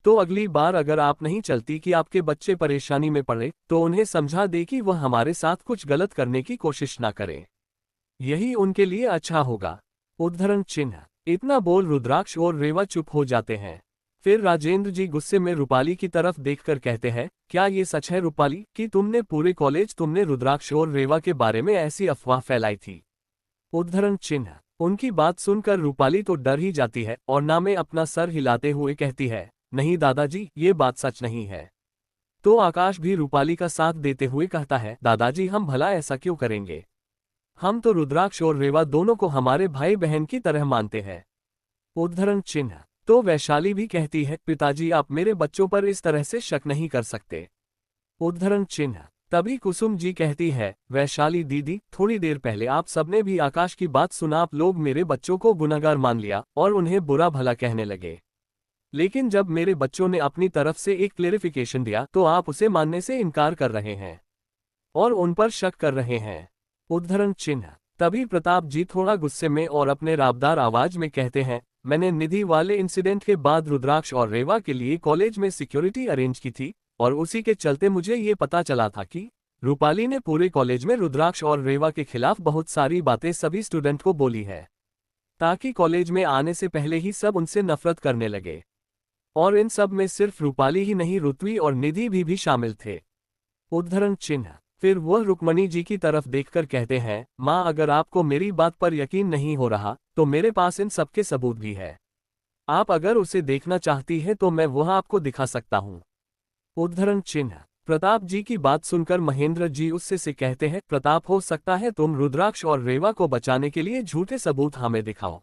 तो अगली बार अगर आप नहीं चलती कि आपके बच्चे परेशानी में पड़े तो उन्हें समझा दे कि वह हमारे साथ कुछ गलत करने की कोशिश ना करें। यही उनके लिए अच्छा होगा। उद्धरण चिन्ह। इतना बोल रुद्राक्ष और रेवा चुप हो जाते हैं। फिर राजेंद्र जी गुस्से में रूपाली की तरफ देखकर कहते हैं, क्या ये सच है रूपाली कि तुमने पूरे कॉलेज तुमने रुद्राक्ष और रेवा के बारे में ऐसी अफवाह फैलाई थी? उद्धरण चिन्ह। उनकी बात सुनकर रूपाली तो डर ही जाती है और ना में अपना सर हिलाते हुए कहती है, नहीं दादाजी, ये बात सच नहीं है। तो आकाश भी रूपाली का साथ देते हुए कहता है, दादाजी हम भला ऐसा क्यों करेंगे? हम तो रुद्राक्ष और रेवा दोनों को हमारे भाई बहन की तरह मानते हैं। उद्धरण चिन्ह। तो वैशाली भी कहती है, पिताजी आप मेरे बच्चों पर इस तरह से शक नहीं कर सकते। उद्धरण चिन्ह। तभी कुसुम जी कहती है, वैशाली दीदी, थोड़ी देर पहले आप सबने भी आकाश की बात सुना। आप लोग मेरे बच्चों को गुनहगार मान लिया और उन्हें बुरा भला कहने लगे। लेकिन जब मेरे बच्चों ने अपनी तरफ से एक क्लेरिफिकेशन दिया तो आप उसे मानने से इनकार कर रहे हैं और उन पर शक कर रहे हैं। उद्धरण चिन्ह। तभी प्रताप जी थोड़ा गुस्से में और अपने राबदार आवाज में कहते हैं, मैंने निधि वाले इंसिडेंट के बाद रुद्राक्ष और रेवा के लिए कॉलेज में सिक्योरिटी अरेंज की थी और उसी के चलते मुझे ये पता चला था कि रूपाली ने पूरे कॉलेज में रुद्राक्ष और रेवा के खिलाफ बहुत सारी बातें सभी स्टूडेंट को बोली है, ताकि कॉलेज में आने से पहले ही सब उनसे नफरत करने लगे। और इन सब में सिर्फ रूपाली ही नहीं, ऋत्वी और निधि भी शामिल थे। उद्धरण चिन्ह। फिर वह रुक्मणी जी की तरफ देखकर कहते हैं, माँ अगर आपको मेरी बात पर यकीन नहीं हो रहा तो मेरे पास इन सबके सबूत भी है। आप अगर उसे देखना चाहती है तो मैं वह आपको दिखा सकता हूँ। उद्धरण चिन्ह। प्रताप जी की बात सुनकर महेंद्र जी उससे से कहते हैं, प्रताप हो सकता है तुम रुद्राक्ष और रेवा को बचाने के लिए झूठे सबूत हमें दिखाओ।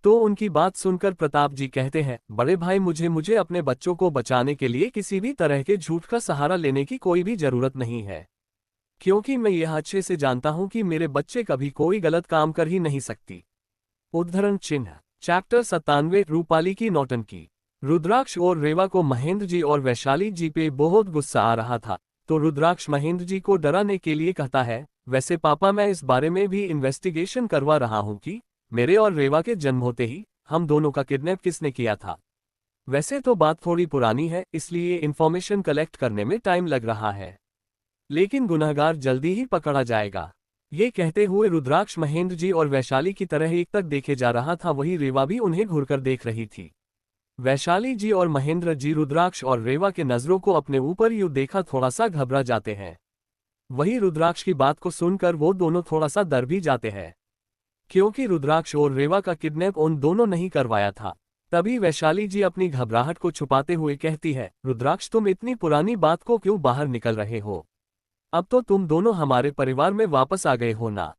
तो उनकी बात सुनकर प्रताप जी कहते हैं, बड़े भाई मुझे अपने बच्चों को बचाने के लिए किसी भी तरह के झूठ का सहारा लेने की कोई भी जरूरत नहीं है, क्योंकि मैं यह अच्छे से जानता हूं कि मेरे बच्चे कभी कोई गलत काम कर ही नहीं सकती। उद्धरण चिन्ह। चैप्टर 97 रूपाली की नौटंकी। रुद्राक्ष और रेवा को महेंद्र जी और वैशाली जी पे बहुत गुस्सा आ रहा था, तो रुद्राक्ष महेंद्र जी को डराने के लिए कहता है, वैसे पापा मैं इस बारे में भी इन्वेस्टिगेशन करवा रहा हूं कि मेरे और रेवा के जन्म होते ही हम दोनों का किडनैप किसने किया था। वैसे तो बात थोड़ी पुरानी है, इसलिए इन्फॉर्मेशन कलेक्ट करने में टाइम लग रहा है, लेकिन गुनहगार जल्दी ही पकड़ा जाएगा। ये कहते हुए रुद्राक्ष महेंद्र जी और वैशाली की तरह एक तक देखे जा रहा था, वही रेवा भी उन्हें घूरकर देख रही थी। वैशाली जी और महेंद्र जी रुद्राक्ष और रेवा के नजरों को अपने ऊपर यूं देखा थोड़ा सा घबरा जाते हैं। वही रुद्राक्ष की बात को सुनकर वो दोनों थोड़ा सा डर भी जाते हैं, क्योंकि रुद्राक्ष और रेवा का किडनैप उन दोनों नहीं करवाया था। तभी वैशाली जी अपनी घबराहट को छुपाते हुए कहती है, रुद्राक्ष तुम इतनी पुरानी बात को क्यों बाहर निकल रहे हो? अब तो तुम दोनों हमारे परिवार में वापस आ गए हो ना।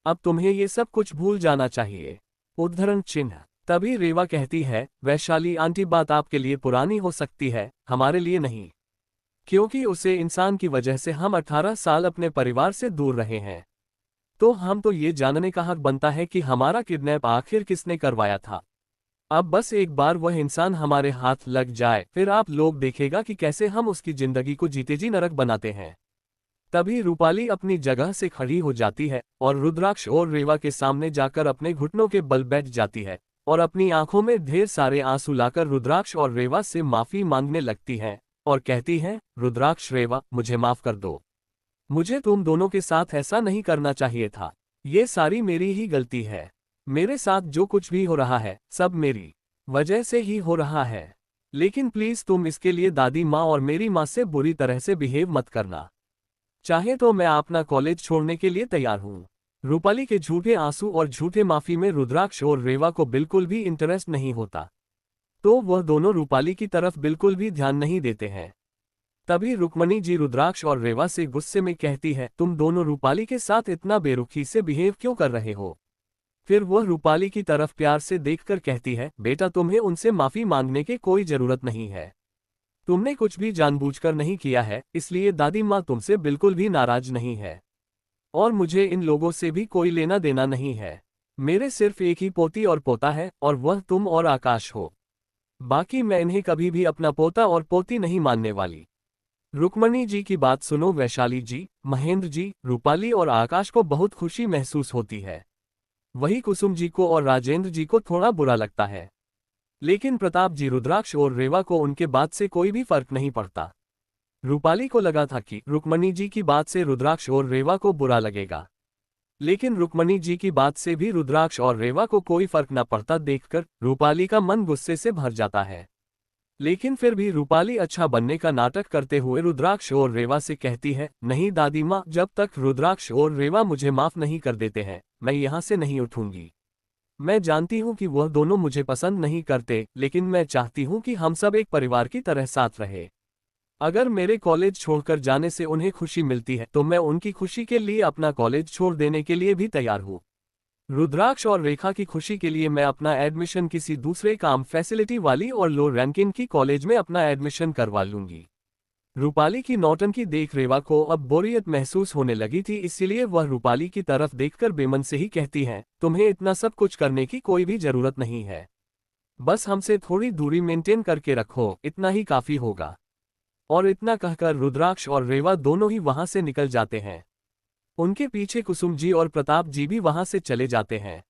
अब तुम्हें ये सब कुछ भूल जाना चाहिए। उद्धरण चिन्ह। तभी रेवा कहती है, वैशाली आंटी बात आपके लिए पुरानी हो सकती है, हमारे लिए नहीं। क्योंकि उसे इंसान की वजह से हम 18 साल अपने परिवार से दूर रहे हैं। तो हम तो ये जानने का हक बनता है कि हमारा किडनैप आखिर किसने करवाया था। अब बस एक बार वह इंसान हमारे हाथ लग जाए, फिर आप लोग देखेगा कि कैसे हम उसकी जिंदगी को जीते जी नरक बनाते हैं। तभी रूपाली अपनी जगह से खड़ी हो जाती है और रुद्राक्ष और रेवा के सामने जाकर अपने घुटनों के बल बैठ जाती है और अपनी आंखों में ढेर सारे आंसू लाकर रुद्राक्ष और रेवा से माफी मांगने लगती है और कहती है, रुद्राक्ष रेवा मुझे माफ कर दो। मुझे तुम दोनों के साथ ऐसा नहीं करना चाहिए था। ये सारी मेरी ही गलती है। मेरे साथ जो कुछ भी हो रहा है सब मेरी वजह से ही हो रहा है। लेकिन प्लीज तुम इसके लिए दादी माँ और मेरी माँ से बुरी तरह से बिहेव मत करना। चाहे तो मैं अपना कॉलेज छोड़ने के लिए तैयार हूँ। रूपाली के झूठे आंसू और झूठे माफी में रुद्राक्ष और रेवा को बिल्कुल भी इंटरेस्ट नहीं होता, तो वह दोनों रूपाली की तरफ बिल्कुल भी ध्यान नहीं देते हैं। तभी रुक्मणी जी रुद्राक्ष और रेवा से गुस्से में कहती है, तुम दोनों रूपाली के साथ इतना बेरुखी से बिहेव क्यों कर रहे हो? फिर वह रूपाली की तरफ प्यार से देखकर कहती है, बेटा तुम्हें उनसे माफी मांगने की कोई जरूरत नहीं है। तुमने कुछ भी जानबूझकर नहीं किया है, इसलिए दादी माँ तुमसे बिल्कुल भी नाराज नहीं है। और मुझे इन लोगों से भी कोई लेना देना नहीं है। मेरे सिर्फ एक ही पोती और पोता है और वह तुम और आकाश हो। बाकी मैं इन्हें कभी भी अपना पोता और पोती नहीं मानने वाली। रुक्मणी जी की बात सुनो वैशाली जी, महेंद्र जी, रूपाली और आकाश को बहुत खुशी महसूस होती है। वही कुसुम जी को और राजेंद्र जी को थोड़ा बुरा लगता है। लेकिन प्रताप जी, रुद्राक्ष और रेवा को उनके बात से कोई भी फर्क नहीं पड़ता। रूपाली को लगा था कि रुक्मणी जी की बात से रुद्राक्ष और रेवा को बुरा लगेगा, लेकिन रुक्मणी जी की बात से भी रुद्राक्ष और रेवा को कोई फर्क न पड़ता देखकर रूपाली का मन गुस्से से भर जाता है। लेकिन फिर भी रूपाली अच्छा बनने का नाटक करते हुए रुद्राक्ष और रेवा से कहती है, नहीं दादी माँ, जब तक रुद्राक्ष और रेवा मुझे माफ नहीं कर देते हैं मैं यहाँ से नहीं उठूंगी। मैं जानती हूँ कि वह दोनों मुझे पसंद नहीं करते, लेकिन मैं चाहती हूँ कि हम सब एक परिवार की तरह साथ रहे। अगर मेरे कॉलेज छोड़कर जाने से उन्हें खुशी मिलती है तो मैं उनकी खुशी के लिए अपना कॉलेज छोड़ देने के लिए भी तैयार हूँ। रुद्राक्ष और रेखा की खुशी के लिए मैं अपना एडमिशन किसी दूसरे काम फैसिलिटी वाली और लो रैंकिंग की कॉलेज में अपना एडमिशन करवा लूंगी। रूपाली की नौटंकी देख रेवा को अब बोरियत महसूस होने लगी थी, इसीलिए वह रूपाली की तरफ देखकर बेमन से ही कहती है, तुम्हें इतना सब कुछ करने की कोई भी जरूरत नहीं है। बस हमसे थोड़ी दूरी मेंटेन करके रखो, इतना ही काफी होगा। और इतना कहकर रुद्राक्ष और रेवा दोनों ही वहां से निकल जाते हैं। उनके पीछे कुसुम जी और प्रताप जी भी वहां से चले जाते हैं।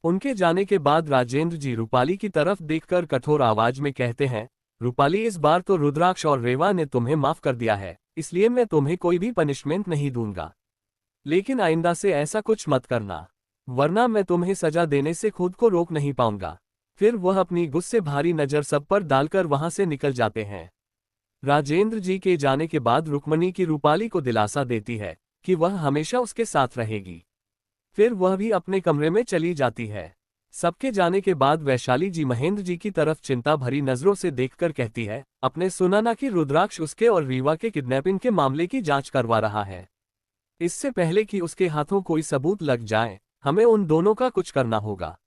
उनके जाने के बाद राजेंद्र जी रूपाली की तरफ देखकर कठोर आवाज में कहते हैं, रूपाली इस बार तो रुद्राक्ष और रेवा ने तुम्हें माफ कर दिया है, इसलिए मैं तुम्हें कोई भी पनिशमेंट नहीं दूंगा। लेकिन आइंदा से ऐसा कुछ मत करना, वरना मैं तुम्हें सजा देने से खुद को रोक नहीं पाऊंगा। फिर वह अपनी गुस्से भारी नजर सब पर डालकर वहां से निकल जाते हैं। राजेंद्र जी के जाने के बाद रुक्मणी की रूपाली को दिलासा देती है कि वह हमेशा उसके साथ रहेगी। फिर वह भी अपने कमरे में चली जाती है। सबके जाने के बाद वैशाली जी महेंद्र जी की तरफ चिंता भरी नजरों से देखकर कहती है, अपने सुना ना कि रुद्राक्ष उसके और रीवा के किडनैपिंग के मामले की जांच करवा रहा है। इससे पहले कि उसके हाथों कोई सबूत लग जाए, हमें उन दोनों का कुछ करना होगा।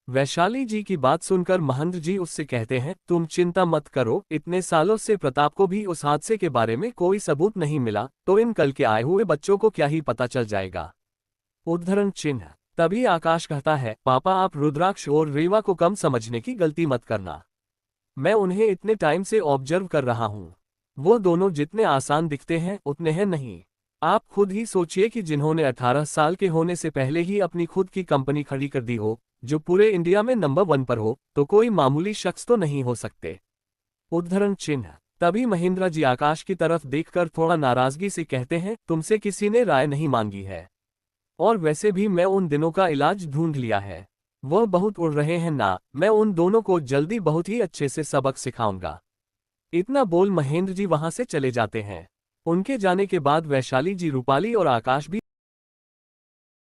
वैशाली जी की बात सुनकर महेंद्र जी उससे कहते हैं, तुम चिंता मत करो, इतने सालों से प्रताप को भी उस हादसे के बारे में कोई सबूत नहीं मिला, तो इन कल के आए हुए बच्चों को क्या ही पता चल जाएगा। उद्धरण चिन्ह। तभी आकाश कहता है, पापा आप रुद्राक्ष और रेवा को कम समझने की गलती मत करना। मैं उन्हें इतने टाइम से ऑब्जर्व कर रहा हूँ। वो दोनों जितने आसान दिखते हैं उतने हैं नहीं। आप खुद ही सोचिए कि जिन्होंने 18 साल के होने से पहले ही अपनी खुद की कंपनी खड़ी कर दी हो, जो पूरे इंडिया में नंबर 1 पर हो, तो कोई मामूली शख्स तो नहीं हो सकते। उद्धरण चिन्ह। तभी महेंद्र जी आकाश की तरफ देखकर थोड़ा नाराजगी से कहते हैं, तुमसे किसी ने राय नहीं मांगी है, और वैसे भी मैं उन दिनों का इलाज ढूंढ लिया है। वह बहुत उड़ रहे हैं ना, मैं उन दोनों को जल्दी बहुत ही अच्छे से सबक सिखाऊंगा। इतना बोल महेंद्र जी वहां से चले जाते हैं। उनके जाने के बाद वैशाली जी, रूपाली और आकाश भी